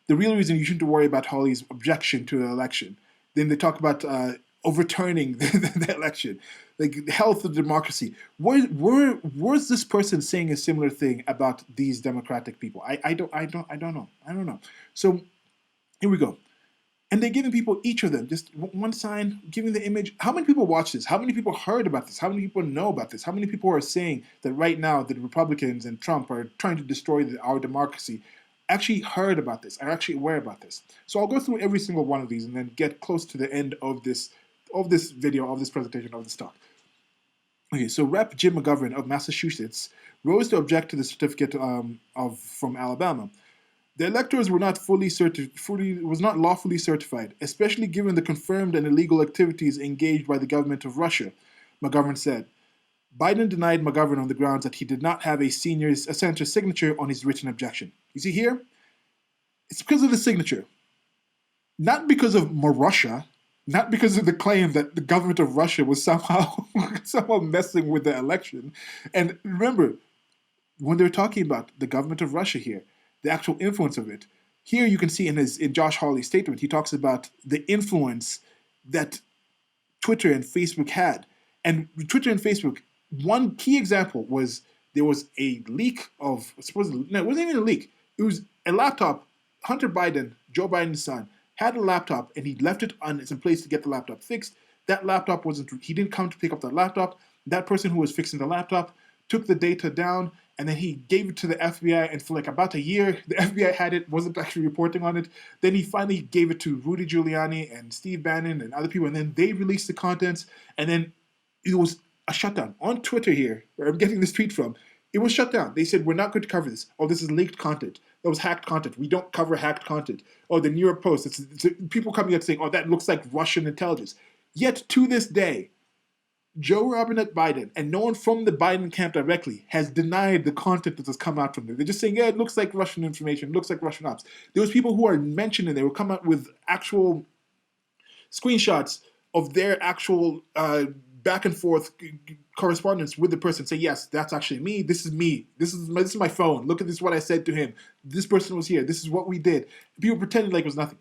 the real reason you shouldn't worry about Hawley's objection to the election. Then they talk about overturning the election, like the health of democracy. Was this person saying a similar thing about these Democratic people? I don't know. So here we go. And they're giving people, each of them, just one sign, giving the image. How many people watch this? How many people heard about this? How many people know about this? How many people are saying that right now the Republicans and Trump are trying to destroy our democracy? Actually heard about this, are actually aware about this. So I'll go through every single one of these and then get close to the end of this video, of this presentation, of this talk. Okay, so Rep. Jim McGovern of Massachusetts rose to object to the certificate from Alabama. The electors were not was not lawfully certified, especially given the confirmed and illegal activities engaged by the government of Russia, McGovern said. Biden denied McGovern on the grounds that he did not have a senator's signature on his written objection. You see here? It's because of the signature. Not because of Russia, not because of the claim that the government of Russia was somehow messing with the election. And remember, when they're talking about the government of Russia here, the actual influence of it, here you can see in Josh Hawley's statement, he talks about the influence that Twitter and Facebook had. And Twitter and Facebook, one key example was there was a leak of, supposedly, no, it wasn't even a leak. It was a laptop. Hunter Biden, Joe Biden's son, had a laptop and he left it on some place to get the laptop fixed. That laptop he didn't come to pick up the laptop. That person who was fixing the laptop took the data down and then he gave it to the FBI, and for like about a year, the FBI had it, wasn't actually reporting on it. Then he finally gave it to Rudy Giuliani and Steve Bannon and other people, and then they released the contents, and then it was a shutdown. On Twitter here, where I'm getting this tweet from, it was shut down. They said, we're not going to cover this. Oh, this is leaked content. That was hacked content. We don't cover hacked content. Oh, the New York Post, it's people coming out saying, oh, that looks like Russian intelligence. Yet, to this day, Joe Robinette Biden, and no one from the Biden camp directly, has denied the content that has come out from there. They're just saying, yeah, it looks like Russian information, it looks like Russian ops. There was people who are mentioned, and they will come out with actual screenshots of their actual back and forth correspondence with the person. Say, yes, that's actually me. This is me. This is my phone. Look at this, what I said to him. This person was here. This is what we did. People pretended like it was nothing.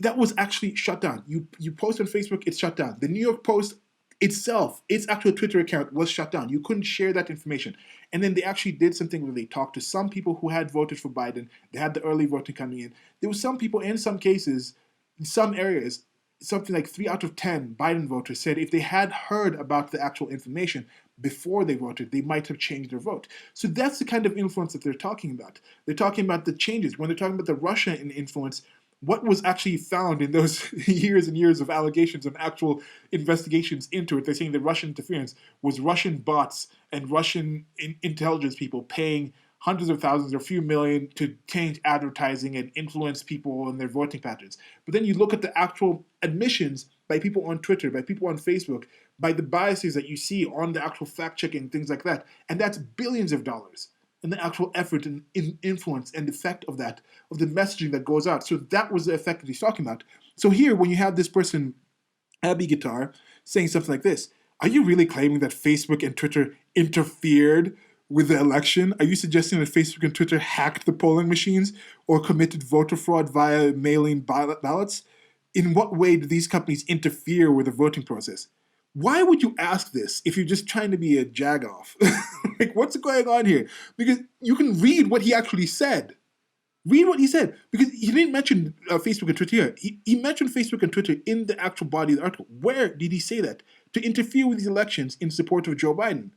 That was actually shut down. You post on Facebook, it's shut down. The New York Post itself, its actual Twitter account was shut down. You couldn't share that information. And then they actually did something where they talked to some people who had voted for Biden. They had the early voting coming in. There were some people, in some cases, in some areas, something like 3 out of 10 Biden voters said if they had heard about the actual information, before they voted, they might have changed their vote. So that's the kind of influence that they're talking about. They're talking about the changes. When they're talking about the Russian influence, what was actually found in those years and years of allegations and actual investigations into it. They're saying the Russian interference was Russian bots and Russian intelligence people paying hundreds of thousands or a few million to change advertising and influence people and their voting patterns. But then you look at the actual admissions by people on Twitter, by people on Facebook, by the biases that you see on the actual fact checking, things like that, and that's billions of dollars and the actual effort and influence and effect of that, of the messaging that goes out. So that was the effect that he's talking about. So here, when you have this person, Abby Guitar, saying something like this, are you really claiming that Facebook and Twitter interfered with the election? Are you suggesting that Facebook and Twitter hacked the polling machines or committed voter fraud via mail-in ballots? In what way did these companies interfere with the voting process? Why would you ask this if you're just trying to be a jagoff? Like, what's going on here? Because you can read what he actually said. Read what he said. Because he didn't mention Facebook and Twitter here. He mentioned Facebook and Twitter in the actual body of the article. Where did he say that? To interfere with these elections in support of Joe Biden.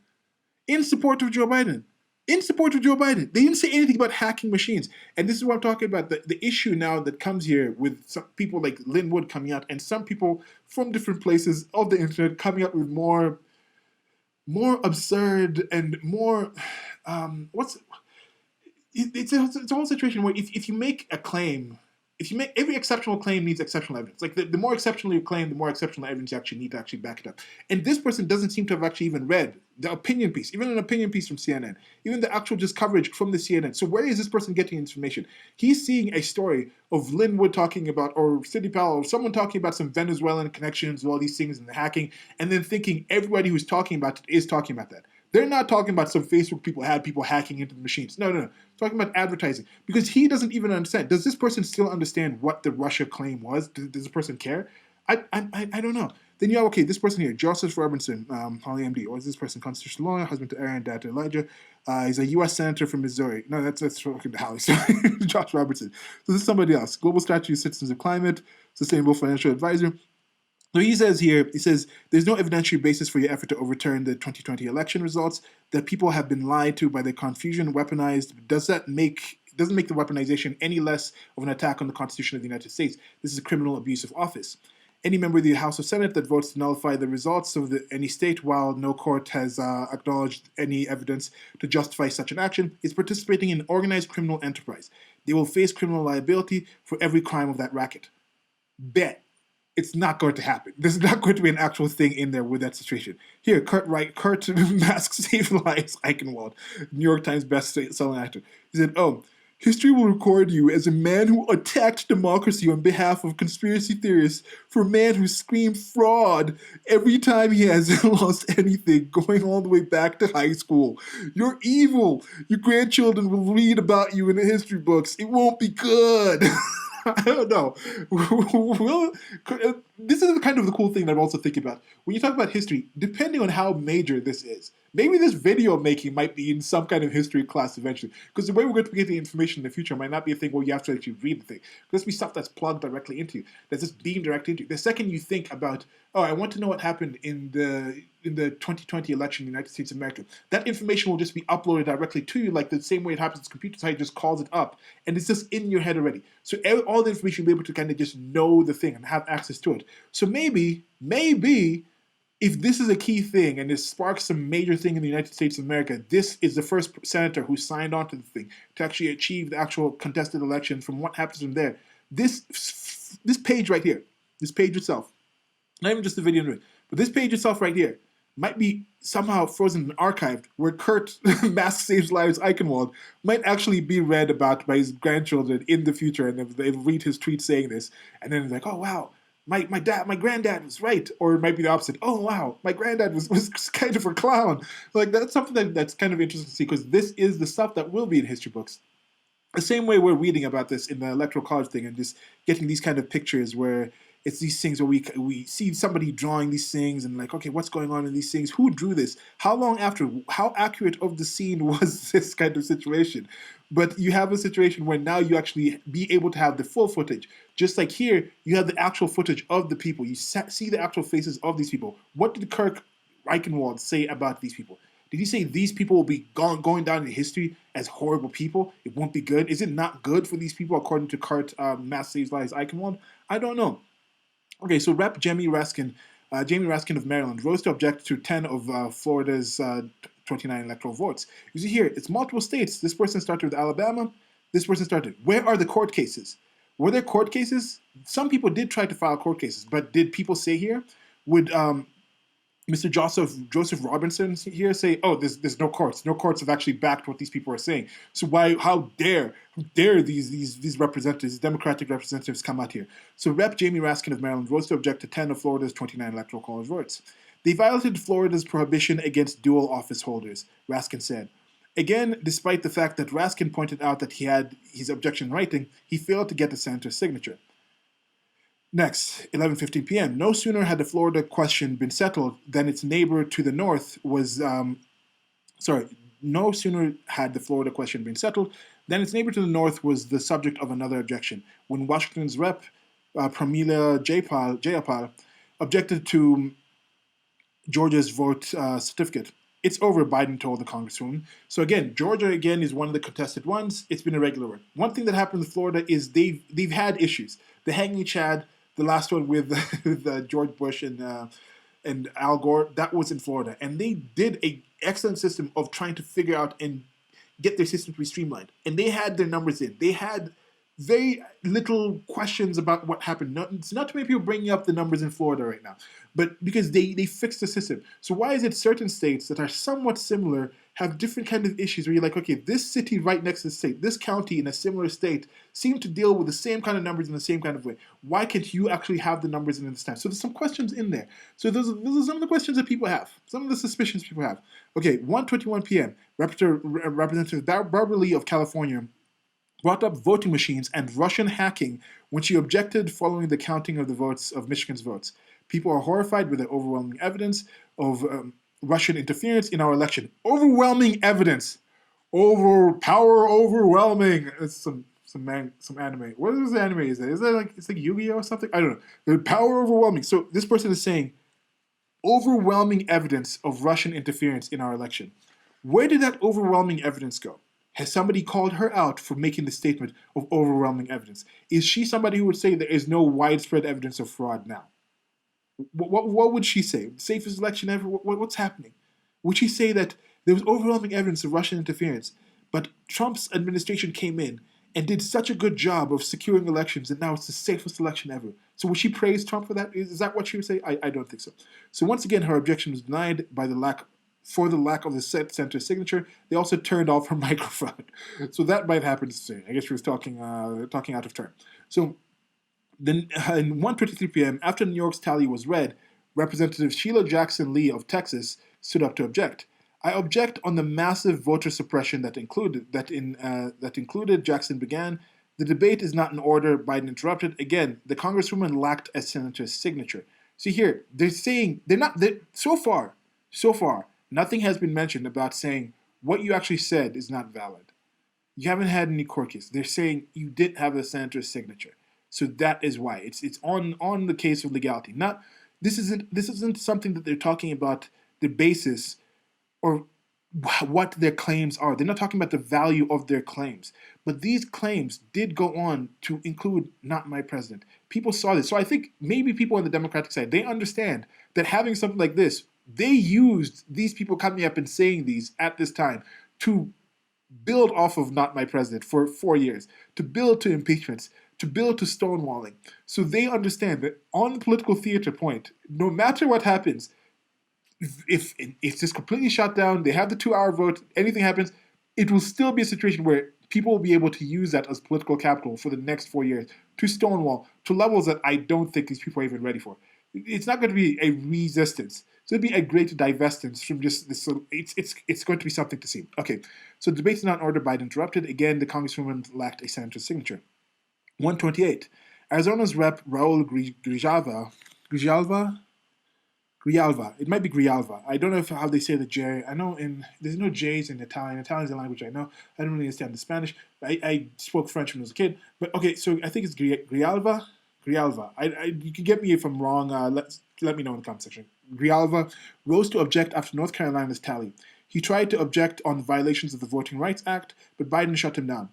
In support of Joe Biden. In support of Joe Biden. They didn't say anything about hacking machines. And this is what I'm talking about. The issue now that comes here with some people like Lynn Wood coming out and some people from different places of the internet coming up with more absurd and more, it's a whole situation where if you make a claim, every exceptional claim needs exceptional evidence. Like the more exceptional you claim, the more exceptional evidence you actually need to actually back it up. And this person doesn't seem to have actually even read the opinion piece, even an opinion piece from CNN, even the actual just coverage from the CNN. So where is this person getting information? He's seeing a story of Lynn Wood talking about, or Sidney Powell, or someone talking about some Venezuelan connections, all these things and the hacking, and then thinking everybody who's talking about it is talking about that. They're not talking about some Facebook people had people hacking into the machines. No. Talking about advertising. Because he doesn't even understand. Does this person still understand what the Russia claim was? Does this person care? I don't know. Then you have, okay, this person here, Joseph Robinson, Hawley MD. Or is this person constitutional lawyer, husband to Aaron, dad to Elijah? He's a U.S. senator from Missouri. No, that's fucking Hawley. Sorry, Josh Robertson. So this is somebody else. Global Strategy Citizens of Climate, Sustainable Financial Advisor. So he says, there's no evidentiary basis for your effort to overturn the 2020 election results, that people have been lied to by their confusion, weaponized. Doesn't make the weaponization any less of an attack on the Constitution of the United States. This is a criminal abuse of office. Any member of the House or Senate that votes to nullify the results of any state while no court has acknowledged any evidence to justify such an action is participating in an organized criminal enterprise. They will face criminal liability for every crime of that racket. Bet. It's not going to happen. There's not going to be an actual thing in there with that situation. Here, Kurt Mask Save Lives Eichenwald, New York Times best-selling actor. He said, history will record you as a man who attacked democracy on behalf of conspiracy theorists, for a man who screamed fraud every time he has lost anything, going all the way back to high school. You're evil. Your grandchildren will read about you in the history books. It won't be good. I don't know. This is kind of the cool thing that I'm also thinking about. When you talk about history, depending on how major this is, maybe this video making might be in some kind of history class eventually. Because the way we're going to get the information in the future might not be a thing where you have to actually read the thing. There's be stuff that's plugged directly into you, that's just beamed directly into you. The second you think about, I want to know what happened in the 2020 election in the United States of America, that information will just be uploaded directly to you, like the same way it happens. Computer science just calls it up, and it's just in your head already. So all the information you'll be able to kind of just know the thing and have access to it. So maybe, if this is a key thing and it sparks some major thing in the United States of America, this is the first senator who signed on to the thing to actually achieve the actual contested election. From what happens from there, this page right here, this page itself, not even just the video, but this page itself right here, might be somehow frozen and archived, where Kurt Mask Saves Lives Eichenwald might actually be read about by his grandchildren in the future, and they read his tweet saying this, and then it's like, oh wow, my granddad was right. Or it might be the opposite. Oh wow, my granddad was kind of a clown. Like, that's something that's kind of interesting to see, because this is the stuff that will be in history books. The same way we're reading about this in the Electoral College thing and just getting these kind of pictures where it's these things where we see somebody drawing these things and like, okay, what's going on in these things? Who drew this? How long after? How accurate of the scene was this kind of situation? But you have a situation where now you actually be able to have the full footage. Just like here, you have the actual footage of the people. You see the actual faces of these people. What did Kurt Eichenwald say about these people? Did he say these people will be going down in history as horrible people? It won't be good. Is it not good for these people according to Cart Mass Saves Lives Eichenwald? I don't know. Okay, so Rep. Jamie Raskin of Maryland rose to object to 10 of Florida's 29 electoral votes. You see here, it's multiple states. This person started with Alabama. This person started. Where are the court cases? Were there court cases? Some people did try to file court cases, but did people say here? Would Mr. Joseph Robinson here say, "Oh, there's no courts. No courts have actually backed what these people are saying. So why? How dare these representatives, these Democratic representatives, come out here?" So Rep. Jamie Raskin of Maryland rose to object to 10 of Florida's 29 electoral college votes. They violated Florida's prohibition against dual office holders, Raskin said. Again, despite the fact that Raskin pointed out that he had his objection in writing, he failed to get the senator's signature. Next, 11:15 p.m. No sooner had the Florida question been settled than its neighbor to the north was no sooner had the Florida question been settled than its neighbor to the north was the subject of another objection. When Washington's Rep. Pramila Jayapal objected to Georgia's vote certificate. It's over, Biden told the congresswoman. So again, Georgia again is one of the contested ones. It's been a regular one. One thing that happened in Florida is they've had issues. The hanging Chad, the last one with, with George Bush and Al Gore, that was in Florida, and they did an excellent system of trying to figure out and get their system to be streamlined. And they had their numbers in. They had very little questions about what happened. It's not too many people bringing up the numbers in Florida right now, but because they fixed the system. So why is it certain states that are somewhat similar have different kind of issues where you're like, okay, this city right next to the state, this county in a similar state seem to deal with the same kind of numbers in the same kind of way. Why can't you actually have the numbers in this time? So there's some questions in there. So those are some of the questions that people have, some of the suspicions people have. Okay, 1:21 p.m., Representative Barbara Lee of California brought up voting machines and Russian hacking when she objected following the counting of the votes of Michigan's votes. People are horrified with the overwhelming evidence of Russian interference in our election. Overwhelming evidence. Power overwhelming. It's some anime. What is this anime? Is that like it's like Yu-Gi-Oh or something? I don't know. The power overwhelming. So this person is saying overwhelming evidence of Russian interference in our election. Where did that overwhelming evidence go? Has somebody called her out for making the statement of overwhelming evidence? Is she somebody who would say there is no widespread evidence of fraud now? What would she say? Safest election ever? What's happening? Would she say that there was overwhelming evidence of Russian interference, but Trump's administration came in and did such a good job of securing elections that now it's the safest election ever? So would she praise Trump for that? Is that what she would say? I don't think so. So once again, her objection was denied by the lack of the senator's signature. They also turned off her microphone. So that might happen today. I guess she was talking out of turn. So then in 1:23 p.m., after New York's tally was read, Representative Sheila Jackson Lee of Texas stood up to object. I object on the massive voter suppression that included Jackson began. The debate is not in order. Biden interrupted. Again, the congresswoman lacked a senator's signature. See here, they're saying so far, nothing has been mentioned about saying what you actually said is not valid. You haven't had any court case. They're saying you did have a senator's signature. So that is why. It's on the case of legality. This isn't something that they're talking about the basis or what their claims are. They're not talking about the value of their claims. But these claims did go on to include not my president. People saw this. So I think maybe people on the Democratic side, they understand that having something like this, they used these people coming up and saying these at this time to build off of not my president for 4 years, to build to impeachments, to build to stonewalling. So they understand that on the political theater point, no matter what happens, if it's just completely shut down, they have the 2-hour vote, anything happens, it will still be a situation where people will be able to use that as political capital for the next 4 years to stonewall to levels that I don't think these people are even ready for. It's not going to be a resistance. So it'd be a great divestance from just this. So it's going to be something to see. Okay, so debate's not in order. Biden interrupted. Again, the congresswoman lacked a senator's signature. 1:28. Arizona's Rep. Raul Grijalva. It might be Grijalva. I don't know how they say the J. I know there's no J's in Italian. Italian is a language I know. I don't really understand the Spanish. I spoke French when I was a kid. But okay, so I think it's Grijalva. You can get me if I'm wrong. Let me know in the comment section. Grijalva rose to object after North Carolina's tally. He tried to object on violations of the Voting Rights Act, but Biden shut him down.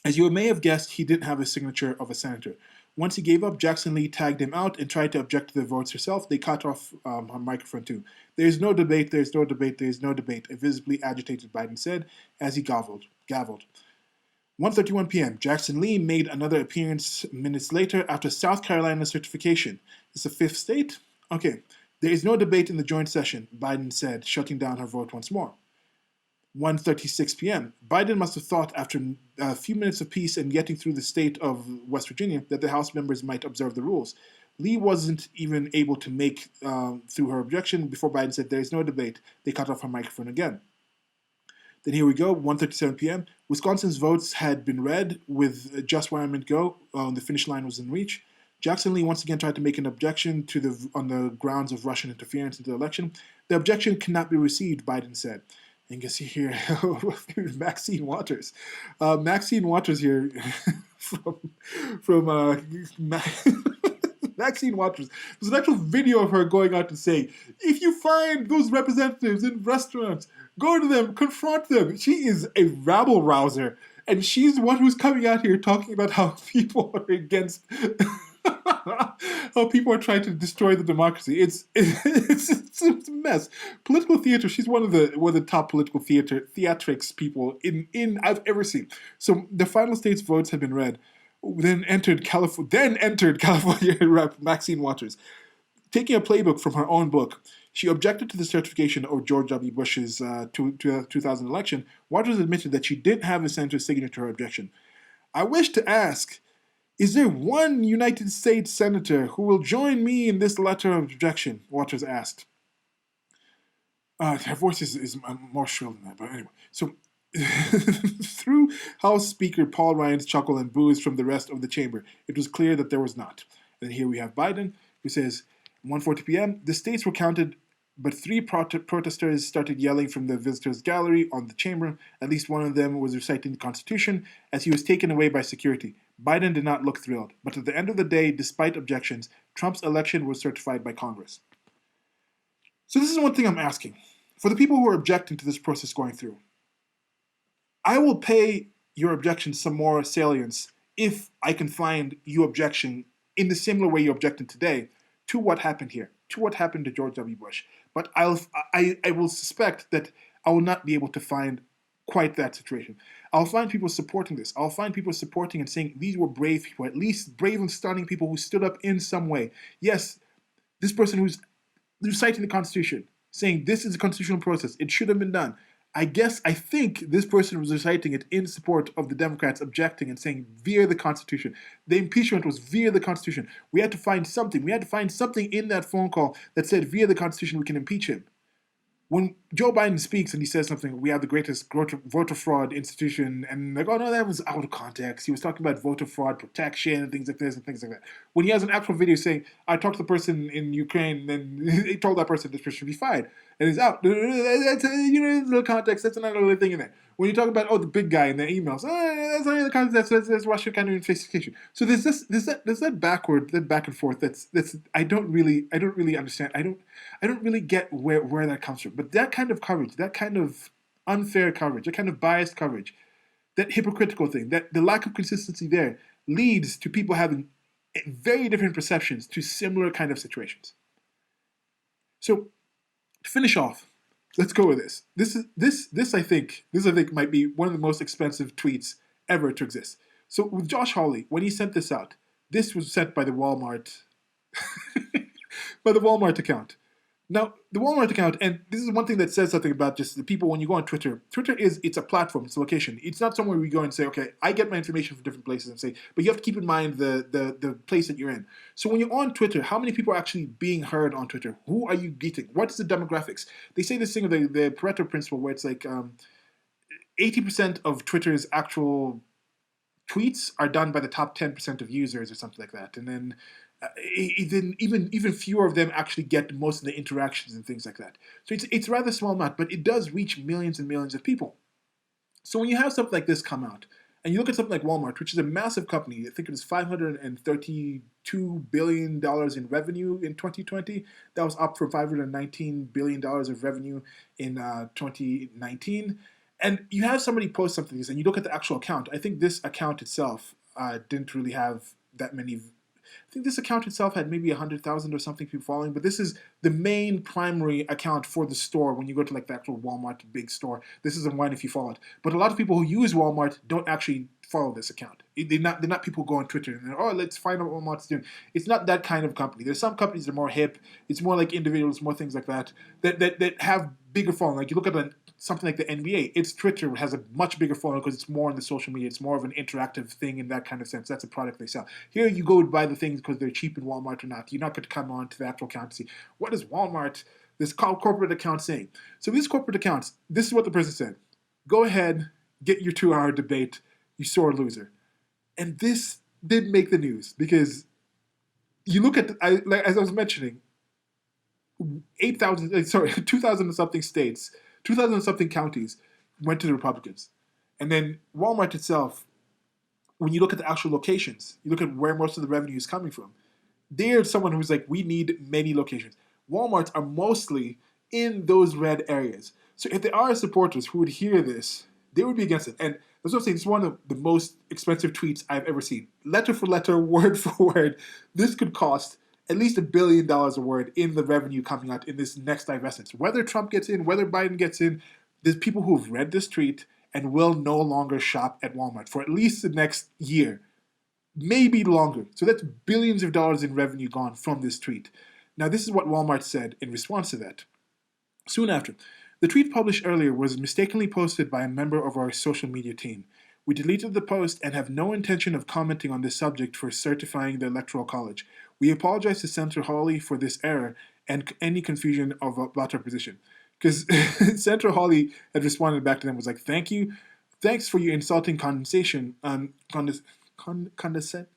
As you may have guessed, he didn't have a signature of a senator. Once he gave up, Jackson Lee tagged him out and tried to object to the votes herself. They cut off her microphone too. There's no debate, there's no debate, there's no debate, a visibly agitated Biden said as he gavelled. 1:31 p.m. Jackson Lee made another appearance minutes later after South Carolina certification. It's the fifth state? Okay. There is no debate in the joint session, Biden said, shutting down her vote once more. 1:36 p.m. Biden must have thought after a few minutes of peace and getting through the state of West Virginia that the House members might observe the rules. Lee wasn't even able to make through her objection before Biden said there is no debate. They cut off her microphone again. Then here we go, 1:37 p.m. Wisconsin's votes had been read with just where I meant go. The finish line was in reach. Jackson Lee once again tried to make an objection on the grounds of Russian interference into the election. The objection cannot be received, Biden said. And you can see here Maxine Waters. Maxine Waters here from Maxine Waters. There's an actual video of her going out and saying, if you find those representatives in restaurants, go to them, confront them. She is a rabble rouser. And she's the one who's coming out here talking about how people are against, how people are trying to destroy the democracy. It's a mess. Political theater, she's one of the top political theatrics people in I've ever seen. So the final state's votes had been read. Then entered California Rep. Maxine Waters. Taking a playbook from her own book, she objected to the certification of George W. Bush's 2000 election. Waters admitted that she didn't have a senator's signature to her objection. I wish to ask, is there one United States senator who will join me in this letter of objection? Waters asked. Her voice is more shrill than that, but anyway. So, through House Speaker Paul Ryan's chuckle and boos from the rest of the chamber, it was clear that there was not. And here we have Biden, who says, 1:40 p.m., the states were counted, but three protesters started yelling from the visitors' gallery on the chamber. At least one of them was reciting the Constitution as he was taken away by security. Biden did not look thrilled, but at the end of the day, despite objections, Trump's election was certified by Congress. So this is one thing I'm asking. For the people who are objecting to this process going through, I will pay your objection some more salience if I can find you objection in the similar way you objected today to what happened here, to what happened to George W. Bush. But I will suspect that I will not be able to find quite that situation. I'll find people supporting this. I'll find people supporting and saying these were brave people, at least brave and stunning people who stood up in some way. Yes, this person who's reciting the Constitution, saying this is a constitutional process, it should have been done. I think this person was reciting it in support of the Democrats objecting and saying via the Constitution. The impeachment was via the Constitution. We had to find something. We had to find something in that phone call that said via the Constitution we can impeach him. When Joe Biden speaks and he says something, we have the greatest voter fraud institution, and like, oh no, that was out of context. He was talking about voter fraud protection and things like this and things like that. When he has an actual video saying, I talked to the person in Ukraine, and he told that person this person should be fired, and it's out. That's the context. That's another little thing in there. When you talk about the big guy in the emails, that's not the context. That's Russian kind of investigation. So there's that back and forth. That's I don't really understand. I don't really get where that comes from. But that kind of coverage, that kind of unfair coverage, that kind of biased coverage, that hypocritical thing, that the lack of consistency there leads to people having very different perceptions to similar kind of situations. So to finish off, let's go with this. This I think might be one of the most expensive tweets ever to exist. So with Josh Hawley, when he sent this out, this was sent by the Walmart account. Now, the Walmart account, and this is one thing that says something about just the people when you go on Twitter. Twitter it's a platform, it's a location. It's not somewhere where you go and say, okay, I get my information from different places and say, but you have to keep in mind the place that you're in. So when you're on Twitter, how many people are actually being heard on Twitter? Who are you getting? What's the demographics? They say this thing of the Pareto principle where it's like 80% of Twitter's actual tweets are done by the top 10% of users or something like that. And then even fewer of them actually get most of the interactions and things like that. So it's a rather small amount, but it does reach millions and millions of people. So when you have something like this come out, And you look at something like Walmart, which is a massive company. I think it was $532 billion in revenue in 2020. That was up from $519 billion of revenue in 2019. And you have somebody post something, and you look at the actual account. I think this account itself didn't really have that many. I think this account itself had maybe 100,000 or something people following, but this is the main primary account for the store when you go to like the actual Walmart big store. This is the one if you follow it. But a lot of people who use Walmart don't actually follow this account. They're not people who go on Twitter and oh, let's find out what Walmart's doing. It's not that kind of company. There's some companies that are more hip. It's more like individuals, more things like that have bigger following. Like you look at something like the NBA, its Twitter has a much bigger following because it's more in the social media. It's more of an interactive thing in that kind of sense. That's a product they sell. Here you go buy the things because they're cheap in Walmart or not. You're not going to come on to the actual account to see what is Walmart, this corporate account saying. So these corporate accounts, this is what the president said. Go ahead, get your 2-hour debate, you sore loser. And this did make the news because you look at, as I was mentioning, 2,000 and something states, 2,000 and something counties went to the Republicans. And then Walmart itself, when you look at the actual locations, you look at where most of the revenue is coming from, they're someone who's like, we need many locations. Walmarts are mostly in those red areas. So if there are supporters who would hear this, they would be against it. And that's what I'm saying. It's one of the most expensive tweets I've ever seen. Letter for letter, word for word. This could cost at least $1 billion a word in the revenue coming out in this next divestment. Whether Trump gets in, whether Biden gets in, there's people who've read this tweet and will no longer shop at Walmart for at least the next year, maybe longer. So that's billions of dollars in revenue gone from this tweet. Now, this is what Walmart said in response to that. Soon after, the tweet published earlier was mistakenly posted by a member of our social media team. We deleted the post and have no intention of commenting on this subject for certifying the Electoral College. We apologize to Senator Hawley for this error and any confusion about our position. Because Senator Hawley had responded back to them, was like, thank you. Thanks for your insulting condescension. Condescension.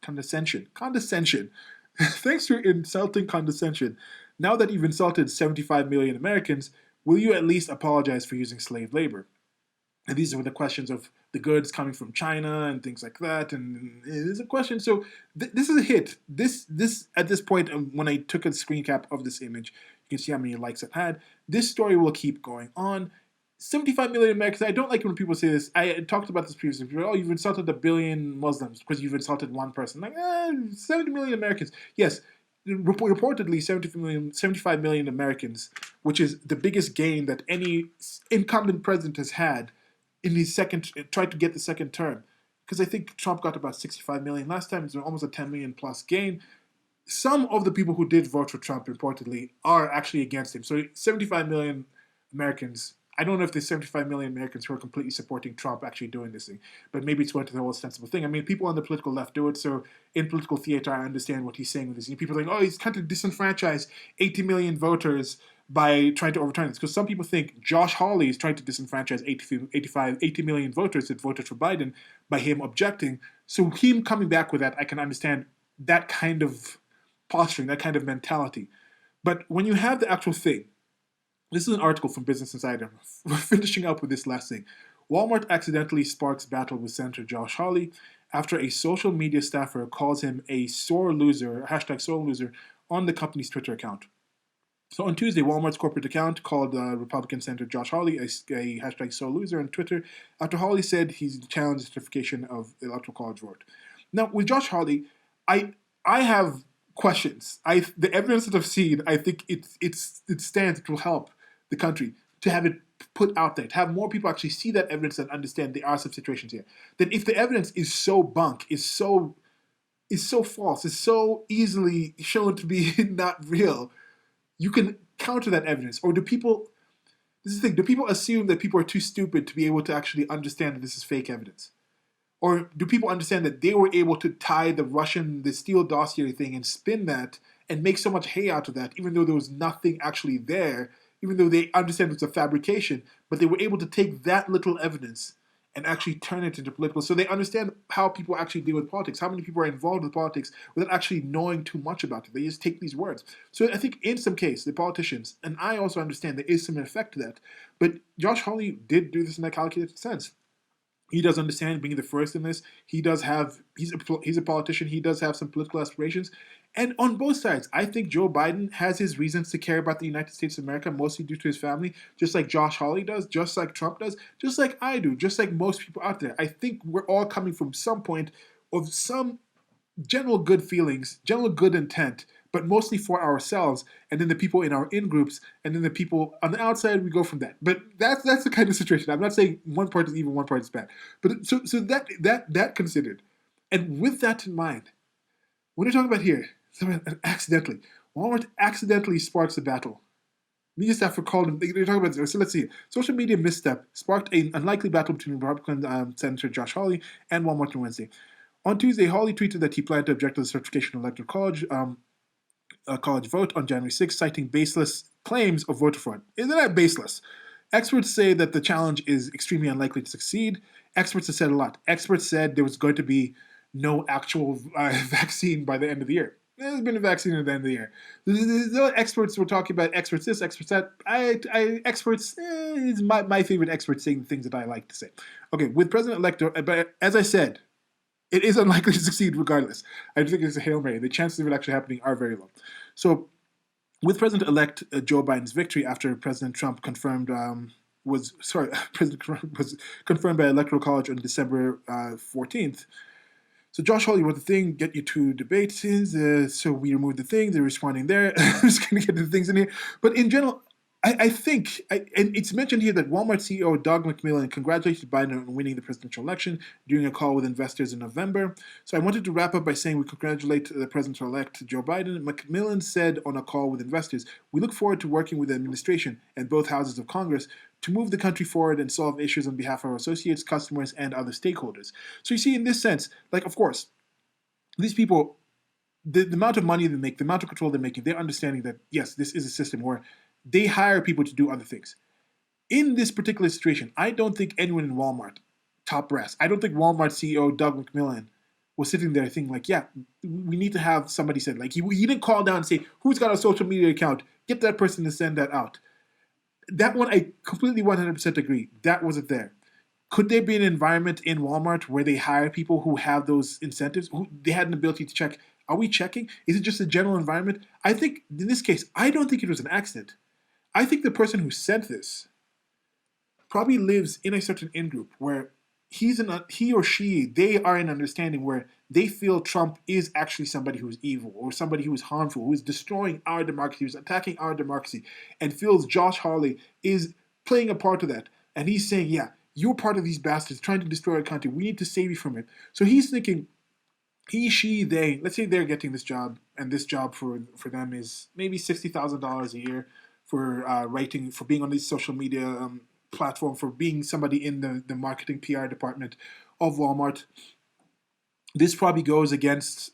Thanks for your insulting condescension. Now that you've insulted 75 million Americans, will you at least apologize for using slave labor? And these are the questions of the goods coming from China and things like that. And there's a question. So this is a hit. This at this point, when I took a screen cap of this image, you can see how many likes it had. This story will keep going on. 75 million Americans. I don't like when people say this. I talked about this previously. People, oh, you've insulted 1 billion Muslims because you've insulted one person. Like, 70 million Americans. Yes, reportedly 75 million Americans, which is the biggest gain that any incumbent president has had in his tried to get the second term. Because I think Trump got about 65 million last time. It's almost a 10 million plus gain. Some of the people who did vote for Trump, reportedly, are actually against him. So 75 million Americans, I don't know if there's 75 million Americans who are completely supporting Trump actually doing this thing, but maybe it's going to the whole sensible thing. I mean, people on the political left do it, so in political theater, I understand what he's saying with this. People are like, oh, he's trying to disenfranchise 80 million voters by trying to overturn this. Because some people think Josh Hawley is trying to disenfranchise 80 million voters that voted for Biden by him objecting. So him coming back with that, I can understand that kind of posturing, that kind of mentality. But when you have the actual thing, this is an article from Business Insider. We're finishing up with this last thing. Walmart accidentally sparks battle with Senator Josh Hawley after a social media staffer calls him a sore loser, hashtag sore loser, on the company's Twitter account. So on Tuesday, Walmart's corporate account called Republican Senator Josh Hawley a hashtag sore loser on Twitter after Hawley said he's challenged the certification of the Electoral College vote. Now, with Josh Hawley, I have questions. The evidence that I've seen, I think it stands. It will help the country to have it put out there, to have more people actually see that evidence and understand there are some situations here. That if the evidence is so bunk, is so false, is so easily shown to be not real, you can counter that evidence. Or this is the thing, do people assume that people are too stupid to be able to actually understand that this is fake evidence? Or do people understand that they were able to tie the Steele dossier thing and spin that and make so much hay out of that, even though there was nothing actually there, even though they understand it's a fabrication, but they were able to take that little evidence and actually turn it into political. So they understand how people actually deal with politics, how many people are involved with politics without actually knowing too much about it. They just take these words. So I think in some case, the politicians, and I also understand there is some effect to that, but Josh Hawley did do this in a calculated sense. He does understand being the first in this. He does have he's a politician. He does have some political aspirations, and on both sides, I think Joe Biden has his reasons to care about the United States of America, mostly due to his family, just like Josh Hawley does, just like Trump does, just like I do, just like most people out there. I think we're all coming from some point of some general good feelings, general good intent, but mostly for ourselves, and then the people in our in groups, and then the people on the outside. We go from that. But that's the kind of situation. I'm not saying one part is evil, one part is bad. But so that considered, and with that in mind, when you're talking about here, accidentally, Walmart accidentally sparks a battle. Media staff recalled him. They're talking about this. So let's see. Social media misstep sparked an unlikely battle between Republican Senator Josh Hawley and Walmart on Wednesday. On Tuesday, Hawley tweeted that he planned to object to the certification of electoral college vote on January 6th, citing baseless claims of voter fraud. Isn't that baseless? Experts say that the challenge is extremely unlikely to succeed. Experts have said a lot. Experts said there was going to be no actual vaccine by the end of the year. There's been a vaccine at the end of the year. The experts were talking about experts this, experts that. Experts is my favorite expert saying the things that I like to say. Okay, with President-elect, but as I said, it is unlikely to succeed regardless. I think it's a Hail Mary. The chances of it actually happening are very low. So, with President-elect Joe Biden's victory after President Trump confirmed President Trump was confirmed by Electoral College on December 14th. So Josh Hawley wrote the thing, get you two debates. So we removed the thing. They're responding there. I'm just going to get the things in here. But in general, I think, and it's mentioned here that Walmart CEO Doug McMillon congratulated Biden on winning the presidential election during a call with investors in November. So I wanted to wrap up by saying we congratulate the president-elect Joe Biden. McMillon said on a call with investors, we look forward to working with the administration and both houses of Congress to move the country forward and solve issues on behalf of our associates, customers, and other stakeholders. So you see, in this sense, like, of course, these people, the amount of money they make, the amount of control they're making, they're understanding that, yes, this is a system where they hire people to do other things. In this particular situation, I don't think anyone in Walmart, top brass, I don't think Walmart CEO Doug McMillon was sitting there thinking like, yeah, we need to have somebody said, like, he didn't call down and say, who's got a social media account? Get that person to send that out. That one, I completely 100% agree. That wasn't there. Could there be an environment in Walmart where they hire people who have those incentives? Who they had an ability to check, are we checking? Is it just a general environment? I think, in this case, I don't think it was an accident. I think the person who sent this probably lives in a certain in-group where he or she, they are in understanding where they feel Trump is actually somebody who's evil or somebody who is harmful, who is destroying our democracy, who's attacking our democracy, and feels Josh Hawley is playing a part of that. And he's saying, yeah, you're part of these bastards trying to destroy our country. We need to save you from it. So he's thinking, he, she, they, let's say they're getting this job, and this job for them is maybe $60,000 a year for writing, for being on this social media platform, for being somebody in the marketing PR department of Walmart. This probably goes against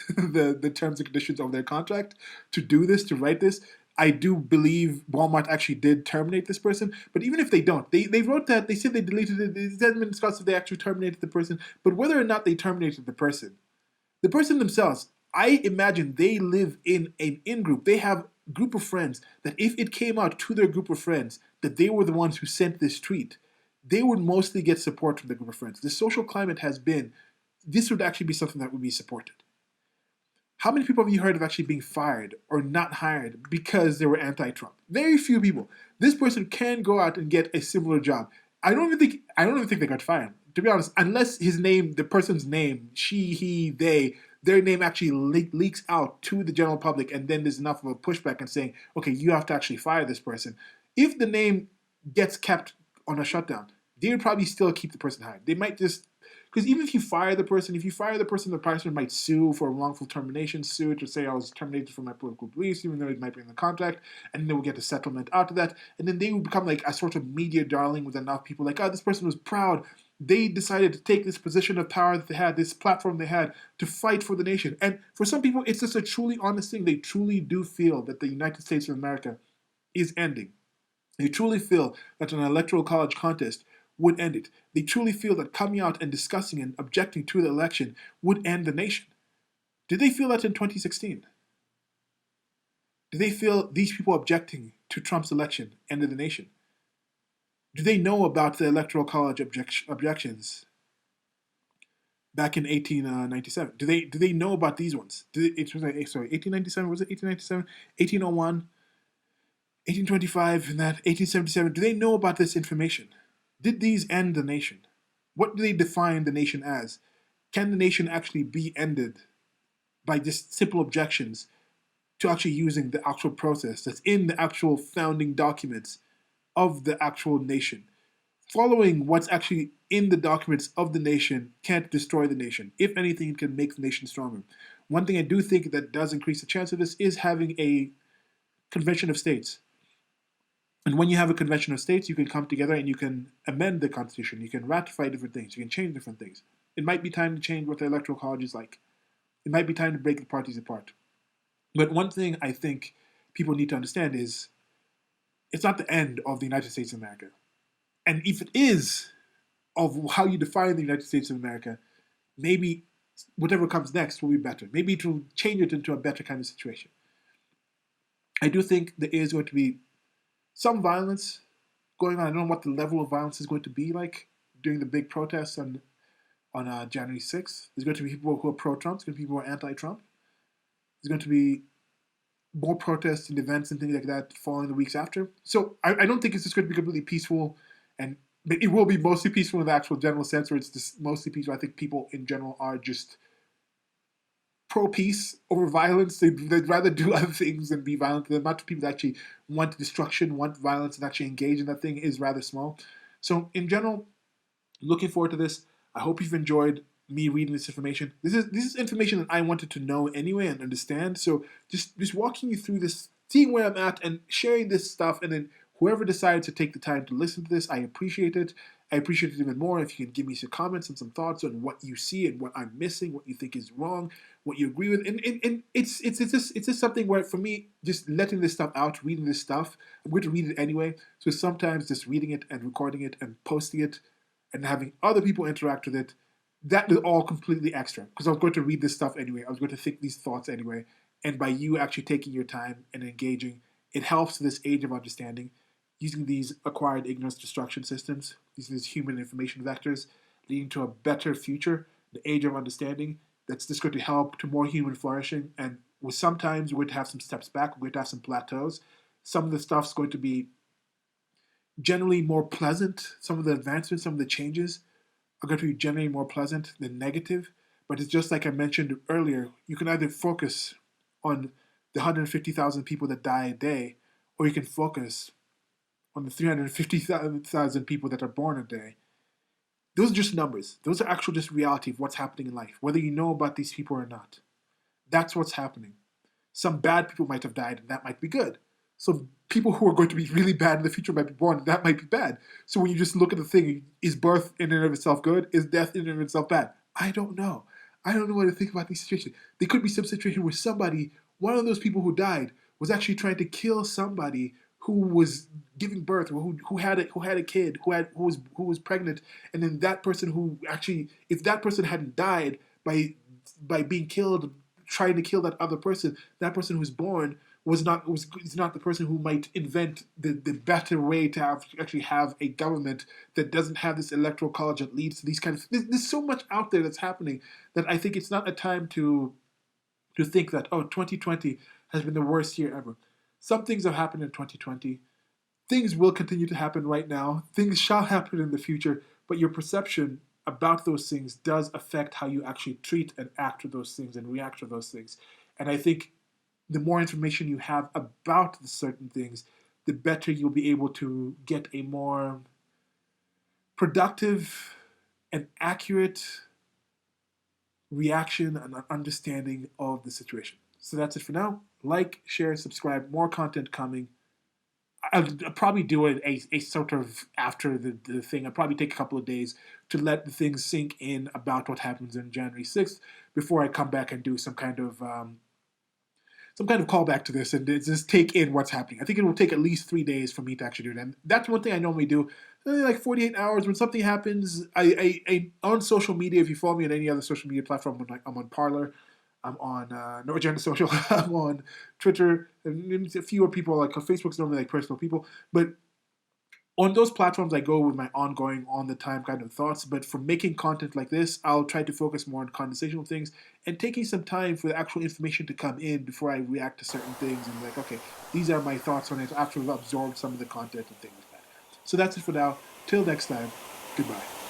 the terms and conditions of their contract to do this, to write this. I do believe Walmart actually did terminate this person, but even if they don't, they wrote that, they said they deleted it, it hasn't been discussed if they actually terminated the person, but whether or not they terminated the person themselves, I imagine they live in an in-group. They have a group of friends that if it came out to their group of friends that they were the ones who sent this tweet, they would mostly get support from the group of friends. The social climate has been, this would actually be something that would be supported. How many people have you heard of actually being fired or not hired because they were anti-Trump? Very few people. This person can go out and get a similar job. I don't even think they got fired. To be honest, unless his name, the person's name, she, he, they, their name actually leaks out to the general public, and then there's enough of a pushback and saying, okay, you have to actually fire this person. If the name gets kept on a shutdown, they would probably still keep the person hired. They might just, because even if you fire the person, the person might sue for wrongful termination, sue to say I was terminated from my political beliefs, even though it might be in the contract, and then they will get a settlement out of that, and then they will become like a sort of media darling with enough people like, oh, this person was proud. They decided to take this position of power that they had, this platform they had, to fight for the nation. And for some people, it's just a truly honest thing. They truly do feel that the United States of America is ending. They truly feel that an electoral college contest would end it. They truly feel that coming out and discussing and objecting to the election would end the nation. Did they feel that in 2016? Did they feel these people objecting to Trump's election ended the nation? Do they know about the Electoral College objections back in 1897? Do they know about these ones? It was like, sorry, 1897, was it 1897? 1801, 1825, and that 1877. Do they know about this information? Did these end the nation? What do they define the nation as? Can the nation actually be ended by just simple objections to actually using the actual process that's in the actual founding documents of the actual nation? Following what's actually in the documents of the nation can't destroy the nation. If anything, it can make the nation stronger. One thing I do think that does increase the chance of this is having a convention of states. And when you have a convention of states, you can come together and you can amend the constitution. You can ratify different things. You can change different things. It might be time to change what the electoral college is like. It might be time to break the parties apart. But one thing I think people need to understand is it's not the end of the United States of America. And if it is of how you define the United States of America, maybe whatever comes next will be better. Maybe it will change it into a better kind of situation. I do think there is going to be some violence going on. I don't know what the level of violence is going to be like during the big protests on January 6th. There's going to be people who are pro-Trump. There's going to be people who are anti-Trump. There's going to be more protests and events and things like that following the weeks after. So I don't think it's just going to be completely peaceful, and it will be mostly peaceful in the actual general sense, where it's just mostly peaceful. I think people in general are just pro-peace over violence. They'd rather do other things than be violent. The amount of people that actually want destruction, want violence, and actually engage in that thing is rather small. So in general, looking forward to this. I hope you've enjoyed me reading this information. This is information that I wanted to know anyway and understand. So just walking you through this, seeing where I'm at, and sharing this stuff, and then whoever decides to take the time to listen to this, I appreciate it. I appreciate it even more if you can give me some comments and some thoughts on what you see and what I'm missing, what you think is wrong, what you agree with. And it's just something where, for me, just letting this stuff out, reading this stuff, I'm going to read it anyway. So sometimes just reading it and recording it and posting it and having other people interact with it, that is all completely extra, because I was going to read this stuff anyway. I was going to think these thoughts anyway. And by you actually taking your time and engaging, it helps this age of understanding, using these acquired ignorance destruction systems, using these human information vectors, leading to a better future, the age of understanding, that's just going to help to more human flourishing. And sometimes we're going to have some steps back, we're going to have some plateaus. Some of the stuff's going to be generally more pleasant. Some of the advancements, some of the changes are going to be generally more pleasant than negative. But it's just like I mentioned earlier, you can either focus on the 150,000 people that die a day, or you can focus on the 350,000 people that are born a day. Those are just numbers. Those are actual just reality of what's happening in life, whether you know about these people or not. That's what's happening. Some bad people might have died, and that might be good. So people who are going to be really bad in the future might be born, and that might be bad. So when you just look at the thing, is birth in and of itself good? Is death in and of itself bad? I don't know. I don't know what to think about these situations. There could be some situation where somebody, one of those people who died, was actually trying to kill somebody who was giving birth, or who had a kid, who was pregnant, and then that person who actually, if that person hadn't died by being killed, trying to kill that other person, that person who's born is not the person who might invent the better way to actually have a government that doesn't have this electoral college that leads to these kind of. There's so much out there that's happening that I think it's not a time to think that 2020 has been the worst year ever. Some things have happened in 2020. Things will continue to happen right now. Things shall happen in the future, but your perception about those things does affect how you actually treat and act with those things and react to those things. And I think the more information you have about the certain things, the better you'll be able to get a more productive and accurate reaction and understanding of the situation. So that's it for now. Like, share, subscribe. More content coming. I'll probably do a sort of after the thing. I'll probably take a couple of days to let the things sink in about what happens on January 6th before I come back and do some kind of callback to this and just take in what's happening. I think it will take at least 3 days for me to actually do it. And that's one thing I normally do. Like 48 hours when something happens. I on social media, if you follow me on any other social media platform, I'm on Parler. I'm on No Agenda Social. I'm on Twitter. And a few people, like Facebook's normally like personal people. But On those platforms, I go with my ongoing, on the time kind of thoughts. But for making content like this, I'll try to focus more on conversational things and taking some time for the actual information to come in before I react to certain things and like, okay, these are my thoughts on it after I've absorbed some of the content and things like that. So that's it for now. Till next time, goodbye.